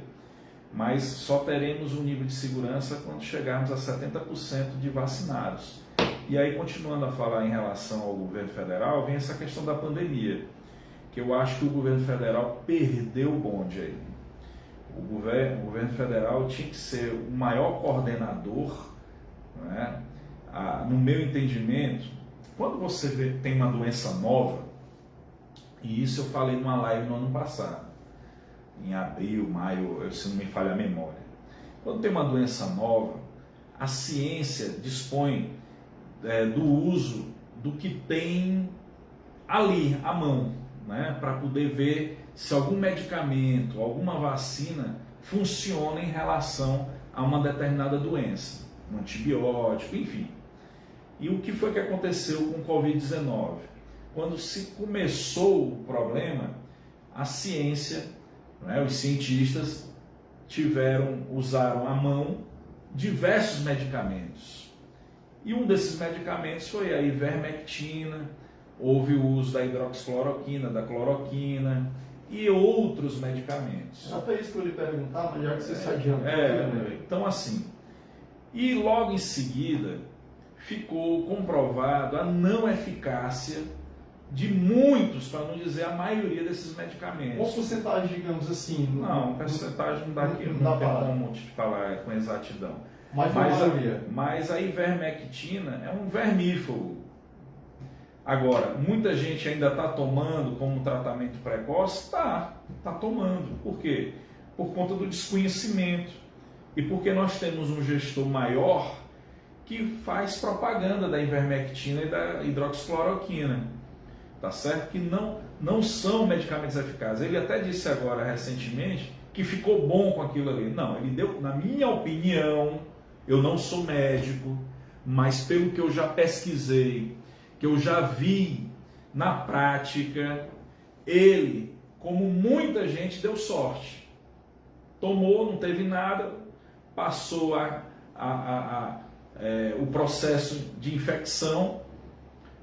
mas só teremos um nível de segurança quando chegarmos a 70% de vacinados. E aí, continuando a falar em relação ao governo federal, vem essa questão da pandemia, que eu acho que o governo federal perdeu o bonde aí. O governo federal tinha que ser o maior coordenador, né? No meu entendimento, quando você tem uma doença nova, e isso eu falei numa live no ano passado, em abril, maio, se não me falha a memória. Quando tem uma doença nova, a ciência dispõe do uso do que tem ali à mão, né, para poder ver se algum medicamento, alguma vacina funciona em relação a uma determinada doença, um antibiótico, enfim. E o que foi que aconteceu com o Covid-19? Quando se começou o problema, a ciência, né, os cientistas usaram à mão diversos medicamentos. E um desses medicamentos foi a ivermectina, houve o uso da hidroxicloroquina, da cloroquina e outros medicamentos. Até isso que eu lhe perguntar, mas já que você se adiantou. Então assim, e logo em seguida ficou comprovado a não eficácia de muitos, para não dizer a maioria desses medicamentos. Qual porcentagem, digamos assim? Não, porcentagem não dá aqui, não tem como te falar com exatidão. Mas a ivermectina é um vermífugo. Agora, muita gente ainda está tomando como tratamento precoce? Está tomando. Por quê? Por conta do desconhecimento. E porque nós temos um gestor maior que faz propaganda da ivermectina e da hidroxicloroquina. Tá certo? Que não são medicamentos eficazes. Ele até disse agora, recentemente, que ficou bom com aquilo ali. Não, ele deu, na minha opinião, eu não sou médico, mas pelo que eu já pesquisei, que eu já vi na prática, ele, como muita gente, deu sorte. Tomou, não teve nada, passou o processo de infecção,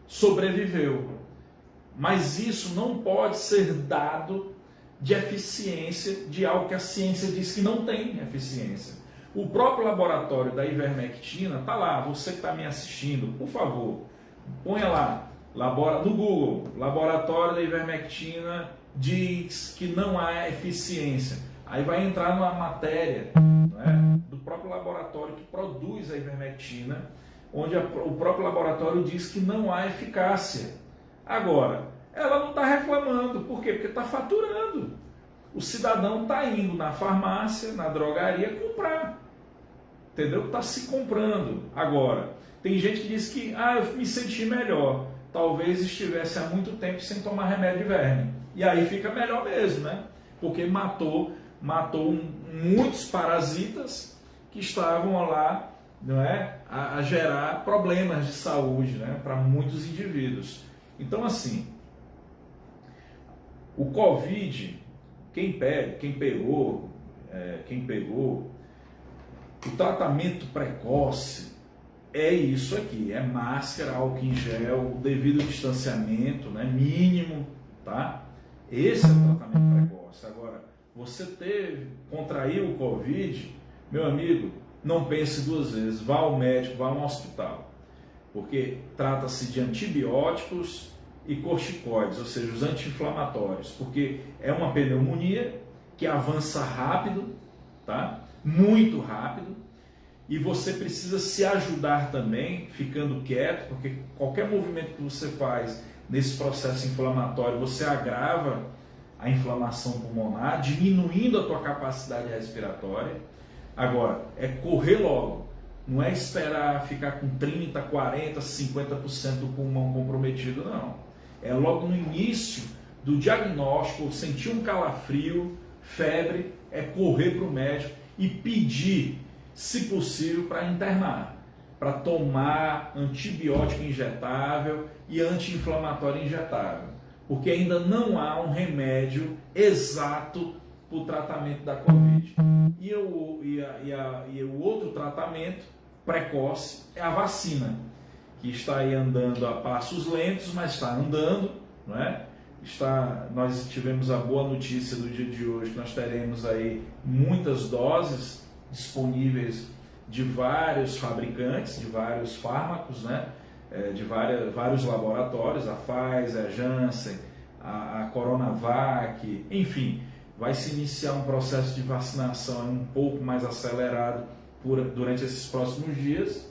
sobreviveu. Mas isso não pode ser dado de eficiência de algo que a ciência diz que não tem eficiência. O próprio laboratório da ivermectina está lá. Você que está me assistindo, por favor, ponha lá no Google, laboratório da ivermectina diz que não há eficiência. Aí vai entrar numa matéria, né, do próprio laboratório que produz a ivermectina, onde o próprio laboratório diz que não há eficácia. Agora, ela não está reclamando. Por quê? Porque está faturando. O cidadão está indo na farmácia, na drogaria, comprar. Entendeu? Está se comprando. Agora, tem gente que diz que eu me senti melhor. Talvez estivesse há muito tempo sem tomar remédio de verme. E aí fica melhor mesmo, né? Porque matou muitos parasitas que estavam lá, não é, a gerar problemas de saúde, né, para muitos indivíduos. Então, assim, o Covid, quem pegou, o tratamento precoce é isso aqui, é máscara, álcool em gel, devido distanciamento, né, mínimo, tá? Esse é o tratamento precoce. Agora, você contraiu o Covid, meu amigo, não pense duas vezes, vá ao médico, vá a um hospital, porque trata-se de antibióticos e corticoides, ou seja, os anti-inflamatórios, porque é uma pneumonia que avança rápido, tá? Muito rápido, e você precisa se ajudar também, ficando quieto, porque qualquer movimento que você faz nesse processo inflamatório, você agrava a inflamação pulmonar, diminuindo a tua capacidade respiratória. Agora, é correr logo, não é esperar ficar com 30%, 40%, 50% do pulmão comprometido, não. É logo no início do diagnóstico, sentir um calafrio, febre, é correr para o médico e pedir, se possível, para internar, para tomar antibiótico injetável e anti-inflamatório injetável, porque ainda não há um remédio exato para o tratamento da Covid. E o outro tratamento precoce é a vacina, que está aí andando a passos lentos, mas está andando, não é? Nós tivemos a boa notícia do dia de hoje, que nós teremos aí muitas doses disponíveis de vários fabricantes, de vários fármacos, né? De vários laboratórios, a Pfizer, a Janssen, a Coronavac, enfim, vai se iniciar um processo de vacinação um pouco mais acelerado durante esses próximos dias.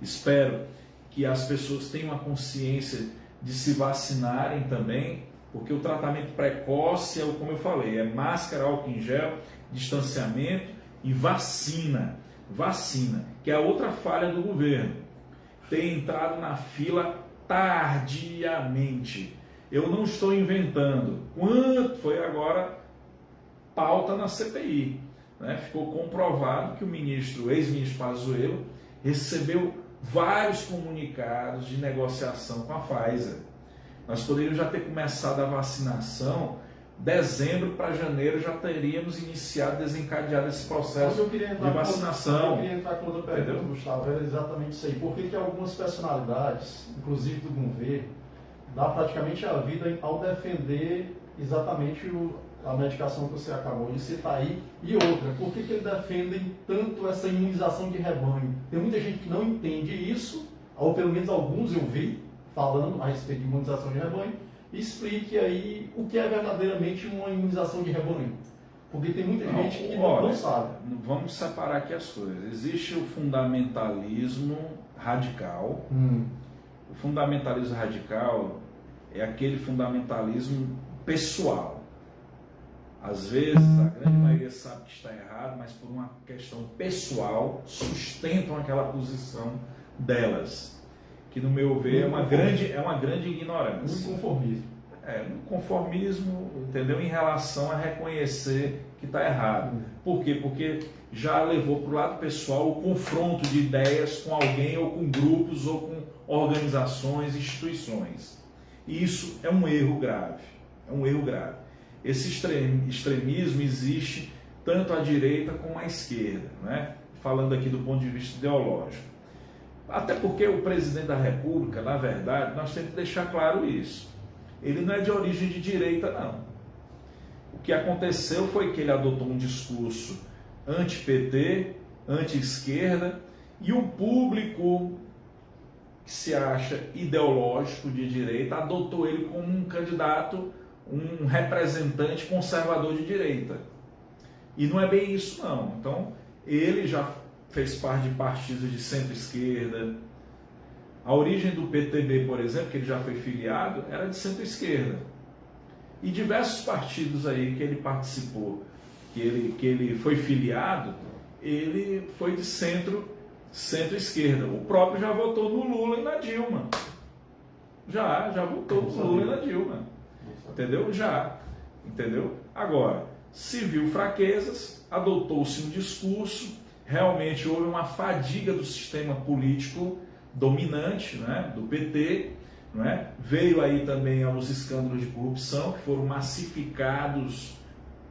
Espero que as pessoas tenham a consciência de se vacinarem também, porque o tratamento precoce, como eu falei, é máscara, álcool em gel, distanciamento e vacina. Vacina, que é a outra falha do governo, ter entrado na fila tardiamente. Eu não estou inventando. Quanto foi agora pauta na CPI, né? Ficou comprovado que o ex-ministro Pazuello, recebeu vários comunicados de negociação com a Pfizer. Nós poderíamos já ter começado a vacinação, dezembro para janeiro já teríamos iniciado, desencadeado esse processo de vacinação. Eu queria entrar com outra pergunta, Gustavo, era exatamente isso aí. Por que algumas personalidades, inclusive do governo, dá praticamente a vida ao defender exatamente a medicação que você acabou de citar aí? E outra, por que eles defendem tanto essa imunização de rebanho? Tem muita gente que não entende isso, ou pelo menos alguns eu vi falando a respeito de imunização de rebanho. Explique aí o que é verdadeiramente uma imunização de rebanho. Porque tem muita gente que não sabe. Vamos separar aqui as coisas. Existe o fundamentalismo radical, O fundamentalismo radical é aquele fundamentalismo pessoal. Às vezes, a grande maioria sabe que está errado, mas por uma questão pessoal, sustentam aquela posição delas, que no meu ver é uma grande ignorância. Muito conformismo. Um conformismo, entendeu? Em relação a reconhecer que está errado. Por quê? Porque já levou para o lado pessoal o confronto de ideias com alguém, ou com grupos, ou com organizações, instituições. E isso é um erro grave. É um erro grave. Esse extremismo existe tanto à direita como à esquerda, né? Falando aqui do ponto de vista ideológico. Até porque o presidente da República, na verdade, nós temos que deixar claro isso. Ele não é de origem de direita, não. O que aconteceu foi que ele adotou um discurso anti-PT, anti-esquerda, e o público que se acha ideológico de direita adotou ele como um candidato, um representante conservador de direita. E não é bem isso, não. Então, ele já fez parte de partidos de centro-esquerda. A origem do PTB, por exemplo, que ele já foi filiado, era de centro-esquerda. E diversos partidos aí que ele participou, que ele foi filiado, ele foi de centro-esquerda. O próprio já votou no Lula e na Dilma. Já votou no Lula e na Dilma. Entendeu? Entendeu? Agora, se viu fraquezas, adotou-se um discurso, realmente houve uma fadiga do sistema político dominante, né, do PT, né? Veio aí também os escândalos de corrupção, que foram massificados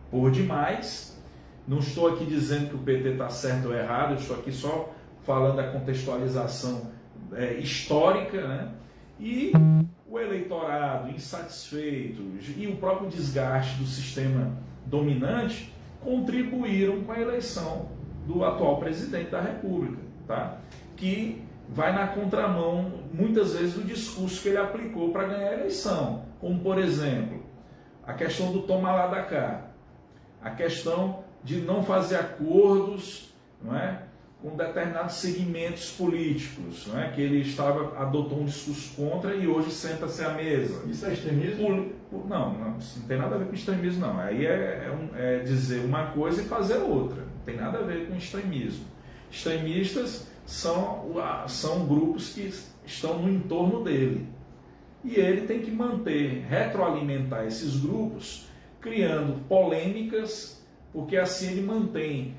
por demais. Não estou aqui dizendo que o PT está certo ou errado, eu estou aqui só falando da contextualização histórica, né? E o eleitorado insatisfeito e o próprio desgaste do sistema dominante contribuíram com a eleição do atual presidente da República, tá? Que vai na contramão, muitas vezes, do discurso que ele aplicou para ganhar a eleição. Como, por exemplo, a questão do toma lá da cá, a questão de não fazer acordos, não é, com determinados segmentos políticos, não é, que ele adotou um discurso contra e hoje senta-se à mesa. Isso é extremismo? Não tem nada a ver com extremismo, não. Aí é dizer uma coisa e fazer outra. Não tem nada a ver com extremismo. Extremistas são grupos que estão no entorno dele. E ele tem que retroalimentar esses grupos, criando polêmicas, porque assim ele mantém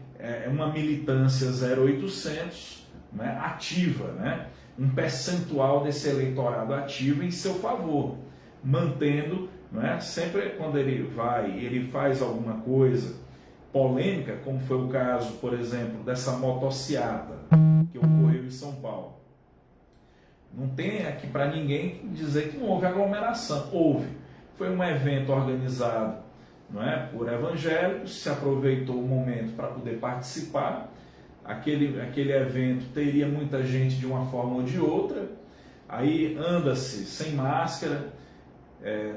uma militância 0800, né, ativa, né, um percentual desse eleitorado ativo em seu favor, mantendo, né, sempre quando ele faz alguma coisa polêmica, como foi o caso, por exemplo, dessa motociata que ocorreu em São Paulo. Não tem aqui para ninguém dizer que não houve aglomeração. Houve. Foi um evento organizado, não é, por evangélicos, se aproveitou o momento para poder participar. Aquele evento teria muita gente de uma forma ou de outra. Aí anda-se sem máscara,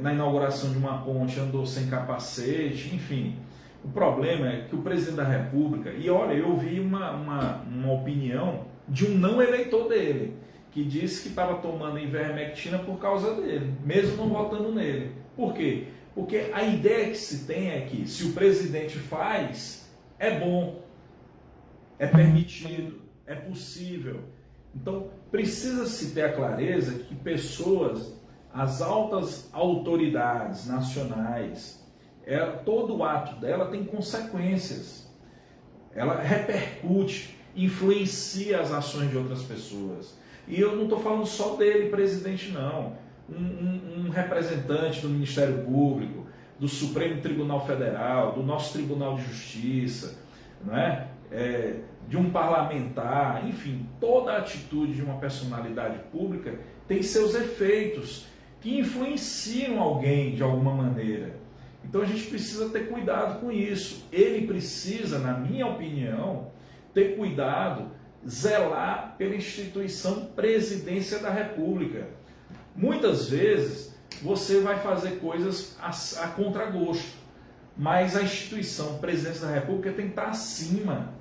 na inauguração de uma ponte andou sem capacete, enfim. O problema é que o presidente da República, e olha, eu vi uma opinião de um não eleitor dele, que disse que estava tomando ivermectina por causa dele, mesmo não votando nele. Por quê? Porque a ideia que se tem é que se o presidente faz, é bom, é permitido, é possível. Então, precisa-se ter a clareza que pessoas, as altas autoridades nacionais, todo o ato dela tem consequências. Ela repercute, influencia as ações de outras pessoas. E eu não estou falando só dele, presidente, não. Um representante do Ministério Público, do Supremo Tribunal Federal, do nosso Tribunal de Justiça, não é? De um parlamentar, enfim, toda a atitude de uma personalidade pública tem seus efeitos que influenciam alguém de alguma maneira. Então a gente precisa ter cuidado com isso. Ele precisa, na minha opinião, ter cuidado, zelar pela instituição Presidência da República. Muitas vezes você vai fazer coisas a contragosto, mas a instituição Presidência da República tem que estar acima.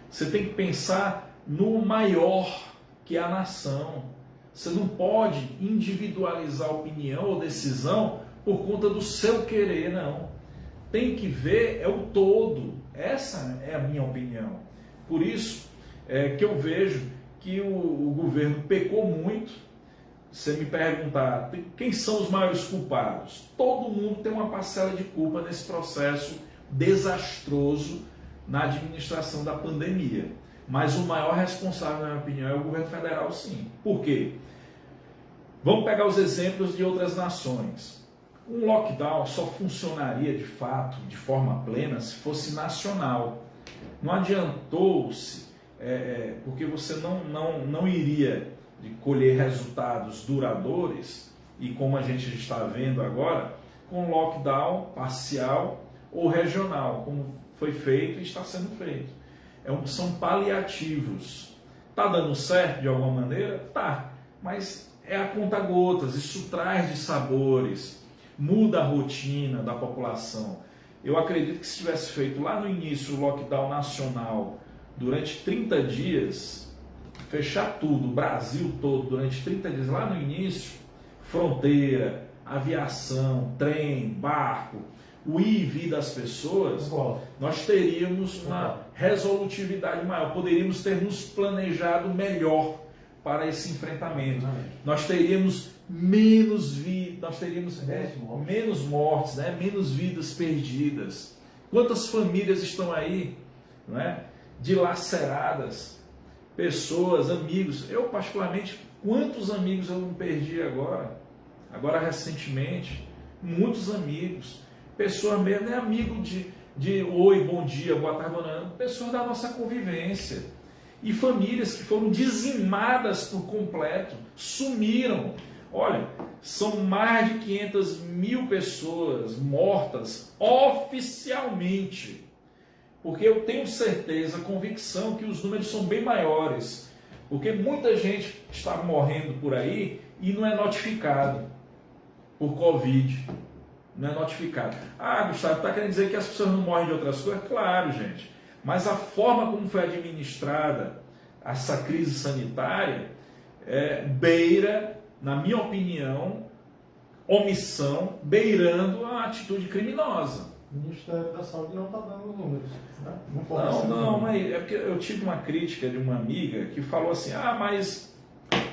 Você tem que pensar no maior, que é a nação. Você não pode individualizar opinião ou decisão por conta do seu querer, não. Tem que ver o todo. Essa é a minha opinião. Por isso que eu vejo que o governo pecou muito. Se me perguntar quem são os maiores culpados, todo mundo tem uma parcela de culpa nesse processo desastroso na administração da pandemia. Mas o maior responsável, na minha opinião, é o governo federal, sim. Por quê? Vamos pegar os exemplos de outras nações. Um lockdown só funcionaria de fato, de forma plena, se fosse nacional. Não adiantou-se, porque você não iria colher resultados duradouros, e como a gente está vendo agora, com lockdown parcial ou regional, como foi feito e está sendo feito. São paliativos. Está dando certo de alguma maneira? Tá, mas é a conta-gotas, isso traz dissabores, muda a rotina da população. Eu acredito que se tivesse feito lá no início o lockdown nacional durante 30 dias, fechar tudo, o Brasil todo durante 30 dias, lá no início, fronteira, aviação, trem, barco, o ir e vir das pessoas, nós teríamos uma resolutividade maior, poderíamos ter nos planejado melhor para esse enfrentamento. Nós teríamos menos vidas, nós teríamos menos mortes, né? Menos vidas perdidas. Quantas famílias estão aí, não é? Dilaceradas, pessoas, amigos. Eu particularmente, quantos amigos eu não perdi agora recentemente, muitos amigos, pessoas mesmo, não é amigo de oi, bom dia, boa tarde, boa noite, pessoas da nossa convivência, e famílias que foram dizimadas por completo, sumiram. Olha, são mais de 500 mil pessoas mortas oficialmente, porque eu tenho certeza, convicção que os números são bem maiores, porque muita gente está morrendo por aí e não é notificado por Covid, não é notificado. Ah, Gustavo, está querendo dizer que as pessoas não morrem de outras coisas? Claro, gente, mas a forma como foi administrada essa crise sanitária beira, na minha opinião, omissão, beirando a atitude criminosa. O Ministério da Saúde não está dando números. Né? Não, mas é porque eu tive uma crítica de uma amiga que falou assim, mas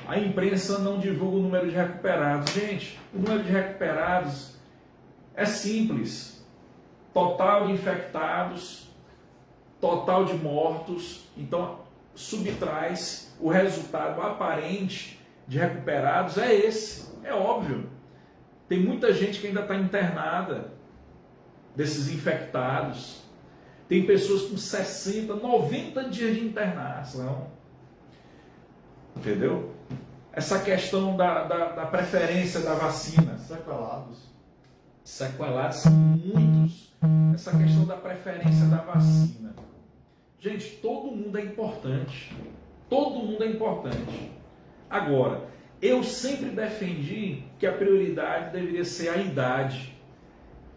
a imprensa não divulga o número de recuperados. Gente, o número de recuperados é simples. Total de infectados, total de mortos. Então, subtrai-se o resultado aparente de recuperados é esse. É óbvio. Tem muita gente que ainda está internada, desses infectados. Tem pessoas com 60, 90 dias de internação. Entendeu? Essa questão da preferência da vacina. Sequelados são muitos. Essa questão da preferência da vacina. Gente, todo mundo é importante. Todo mundo é importante. Agora, eu sempre defendi que a prioridade deveria ser a idade.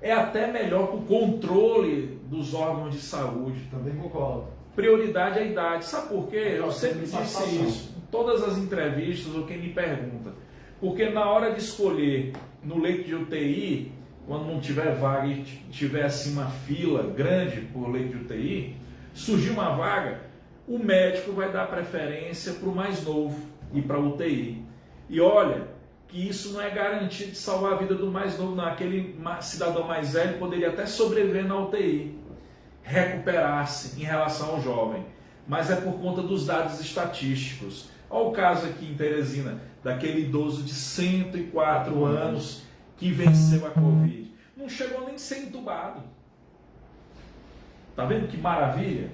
É até melhor para o controle dos órgãos de saúde. Também concordo. Prioridade é a idade. Sabe por quê? Eu sempre disse isso em todas as entrevistas ou quem me pergunta. Porque na hora de escolher no leito de UTI, quando não tiver vaga e tiver assim uma fila grande por leito de UTI, surgir uma vaga, o médico vai dar preferência para o mais novo e para a UTI. E olha, que isso não é garantia de salvar a vida do mais novo, não. Aquele cidadão mais velho poderia até sobreviver na UTI, recuperar-se em relação ao jovem, mas é por conta dos dados estatísticos. Olha o caso aqui em Teresina, daquele idoso de 104 anos que venceu a Covid. Não chegou nem a ser entubado. Tá vendo que maravilha?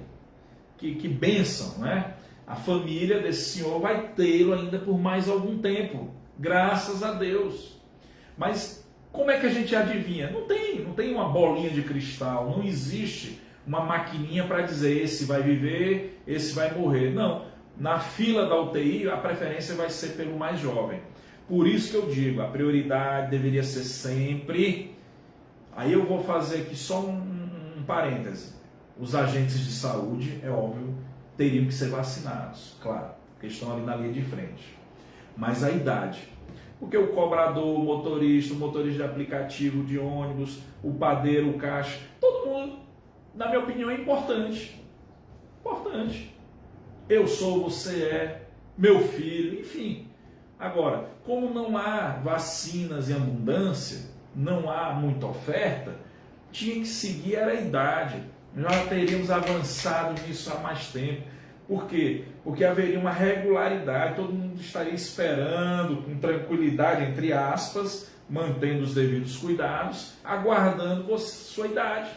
Que bênção, né? A família desse senhor vai tê-lo ainda por mais algum tempo. Graças a Deus. Mas como é que a gente adivinha? Não tem uma bolinha de cristal, não existe uma maquininha para dizer esse vai viver, esse vai morrer. Não, na fila da UTI a preferência vai ser pelo mais jovem. Por isso que eu digo, a prioridade deveria ser sempre... Aí eu vou fazer aqui só um parêntese. Os agentes de saúde, é óbvio, teriam que ser vacinados, claro, porque estão ali na linha de frente. mas a idade. Porque o cobrador, o motorista de aplicativo de ônibus, o padeiro, o caixa, todo mundo, na minha opinião, é importante. Importante. Eu sou, você é, meu filho, enfim. Agora, como não há vacinas em abundância, não há muita oferta, tinha que seguir era a idade. Já teríamos avançado nisso há mais tempo. Por quê? Porque haveria uma regularidade, todo mundo estaria esperando, com tranquilidade, entre aspas, mantendo os devidos cuidados, aguardando sua idade.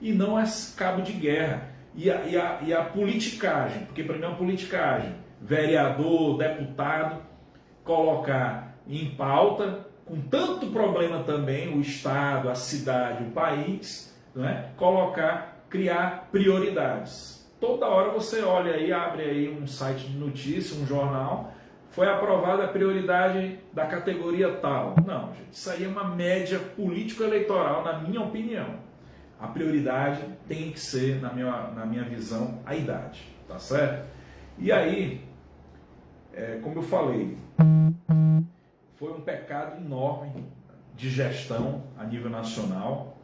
E não esse cabo de guerra. E a politicagem, porque para mim é uma politicagem, vereador, deputado, colocar em pauta, com tanto problema também, o Estado, a cidade, o país, não é? Criar prioridades. Toda hora você olha aí, abre aí um site de notícia, um jornal, foi aprovada a prioridade da categoria tal. Não, gente, isso aí é uma média político-eleitoral, na minha opinião. A prioridade tem que ser, na minha visão, a idade, tá certo? E aí, como eu falei, foi um pecado enorme de gestão a nível nacional.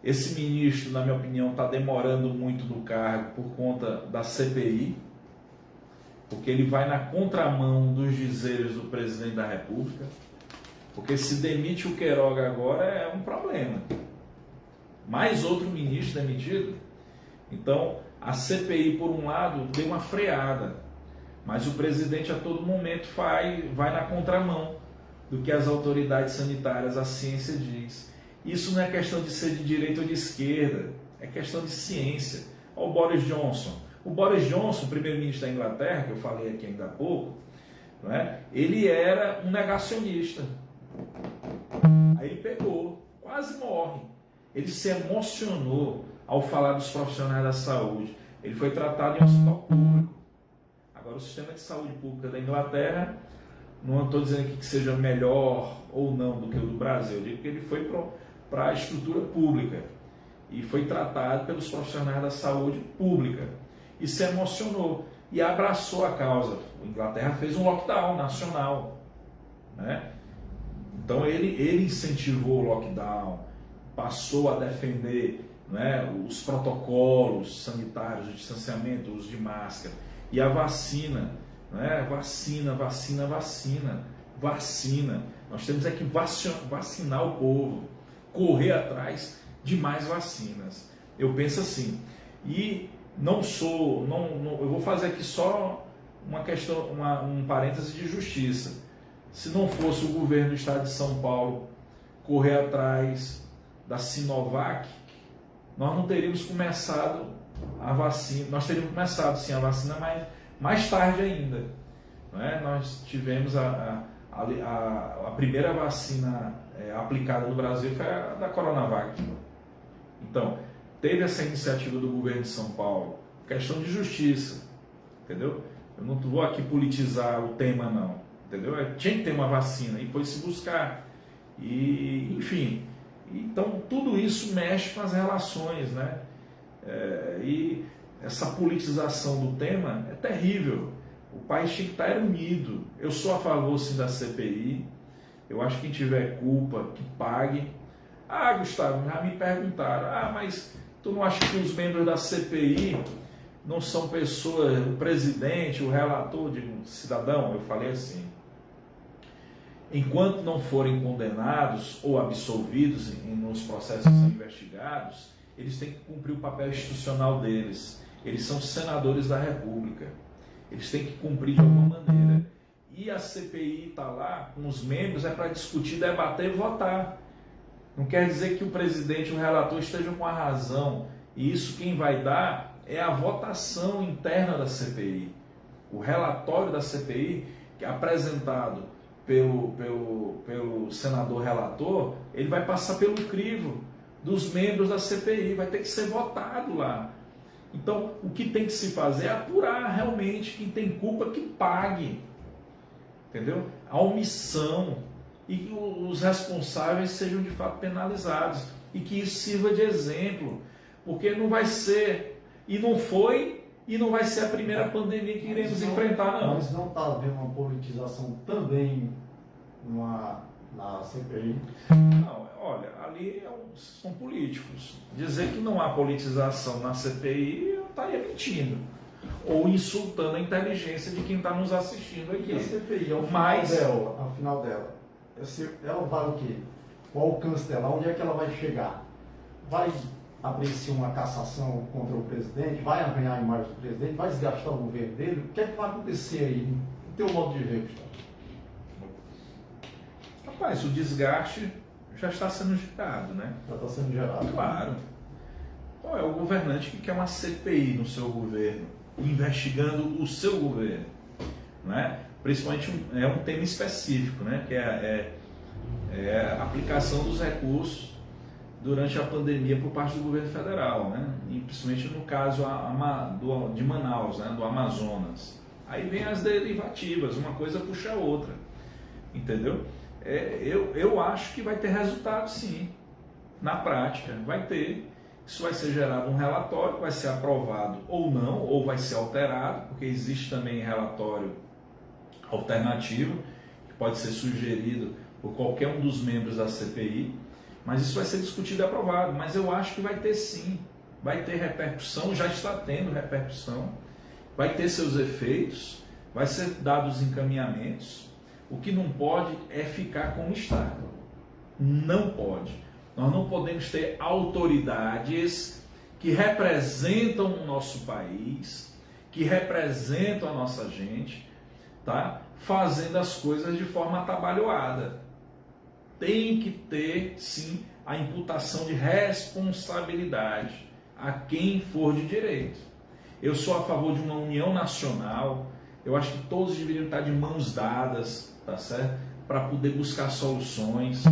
Esse ministro, na minha opinião, está demorando muito no cargo por conta da CPI, porque ele vai na contramão dos dizeres do presidente da República, porque se demite o Queiroga agora é um problema. Mais outro ministro demitido. Então, a CPI, por um lado, deu uma freada, mas o presidente a todo momento vai na contramão do que as autoridades sanitárias, a ciência diz. Isso não é questão de ser de direita ou de esquerda, é questão de ciência. Olha o Boris Johnson. O Boris Johnson, primeiro-ministro da Inglaterra, que eu falei aqui ainda há pouco, não é? Ele era um negacionista. Aí ele pegou, quase morre. Ele se emocionou ao falar dos profissionais da saúde. Ele foi tratado em um hospital público. Agora, o sistema de saúde pública da Inglaterra, não estou dizendo aqui que seja melhor ou não do que o do Brasil, eu digo que ele foi para a estrutura pública e foi tratado pelos profissionais da saúde pública e se emocionou e abraçou a causa. A Inglaterra fez um lockdown nacional, né? Então ele incentivou o lockdown, passou a defender, né, os protocolos sanitários, o distanciamento, o uso de máscara e a vacina, né? Vacina. Nós temos é que vacinar o povo, correr atrás de mais vacinas. Eu penso assim. E eu vou fazer aqui só uma questão, um parêntese de justiça. Se não fosse o governo do estado de São Paulo correr atrás da Sinovac, nós não teríamos começado a vacina. Nós teríamos começado sim a vacina mais tarde ainda. Não é? Nós tivemos a primeira vacina aplicada no Brasil foi a da Coronavac. Então, teve essa iniciativa do governo de São Paulo, questão de justiça, entendeu? Eu não vou aqui politizar o tema não, entendeu? Tinha que ter uma vacina e foi se buscar. E, enfim, então tudo isso mexe com as relações, né? E essa politização do tema é terrível. O país tinha que estar unido. Eu sou a favor, sim, da CPI. Eu acho que quem tiver culpa, que pague. Ah, Gustavo, já me perguntaram. Mas tu não acha que os membros da CPI não são pessoas, o presidente, o relator de um cidadão? Eu falei assim. Enquanto não forem condenados ou absolvidos nos processos investigados, eles têm que cumprir o papel institucional deles. Eles são senadores da República. Eles têm que cumprir de alguma maneira. E a CPI está lá com os membros para discutir, debater e votar. Não quer dizer que o presidente e o relator estejam com a razão. E isso quem vai dar é a votação interna da CPI. O relatório da CPI, que é apresentado pelo senador relator, ele vai passar pelo crivo dos membros da CPI. Vai ter que ser votado lá. Então, o que tem que se fazer é apurar realmente quem tem culpa que pague, entendeu? A omissão e que os responsáveis sejam de fato penalizados e que isso sirva de exemplo, porque não vai ser, e não foi e não vai ser a primeira pandemia que iremos enfrentar, não. Mas não está havendo uma politização também na CPI? Não, olha, ali são políticos. Dizer que não há politização na CPI, eu estaria mentindo. Ou insultando a inteligência de quem está nos assistindo aqui. E a CPI, ao final dela, ela vai o quê? O alcance dela, onde é que ela vai chegar? Vai abrir-se uma cassação contra o presidente? Vai arranhar a imagem do presidente? Vai desgastar o governo dele? O que é que vai acontecer aí, no teu modo de ver, Gustavo? Rapaz, o desgaste já está sendo gerado, né? Já está sendo gerado. Claro. Qual é o governante que quer uma CPI no seu governo, investigando o seu governo, né? Principalmente é um tema específico, né? Que é a aplicação dos recursos durante a pandemia por parte do governo federal, né? E principalmente no caso de Manaus, né? Do Amazonas. Aí vem as derivativas, uma coisa puxa a outra, entendeu? Eu acho que vai ter resultado, sim, na prática, vai ter. Isso vai ser gerado um relatório, vai ser aprovado ou não, ou vai ser alterado, porque existe também relatório alternativo, que pode ser sugerido por qualquer um dos membros da CPI, mas isso vai ser discutido e aprovado. Mas eu acho que vai ter sim, vai ter repercussão, já está tendo repercussão, vai ter seus efeitos, vai ser dados encaminhamentos. O que não pode é ficar como está. Não pode. Nós não podemos ter autoridades que representam o nosso país, que representam a nossa gente, tá? Fazendo as coisas de forma atabalhoada. Tem que ter, sim, a imputação de responsabilidade a quem for de direito. Eu sou a favor de uma união nacional, eu acho que todos deveriam estar de mãos dadas, tá certo? Para poder buscar soluções,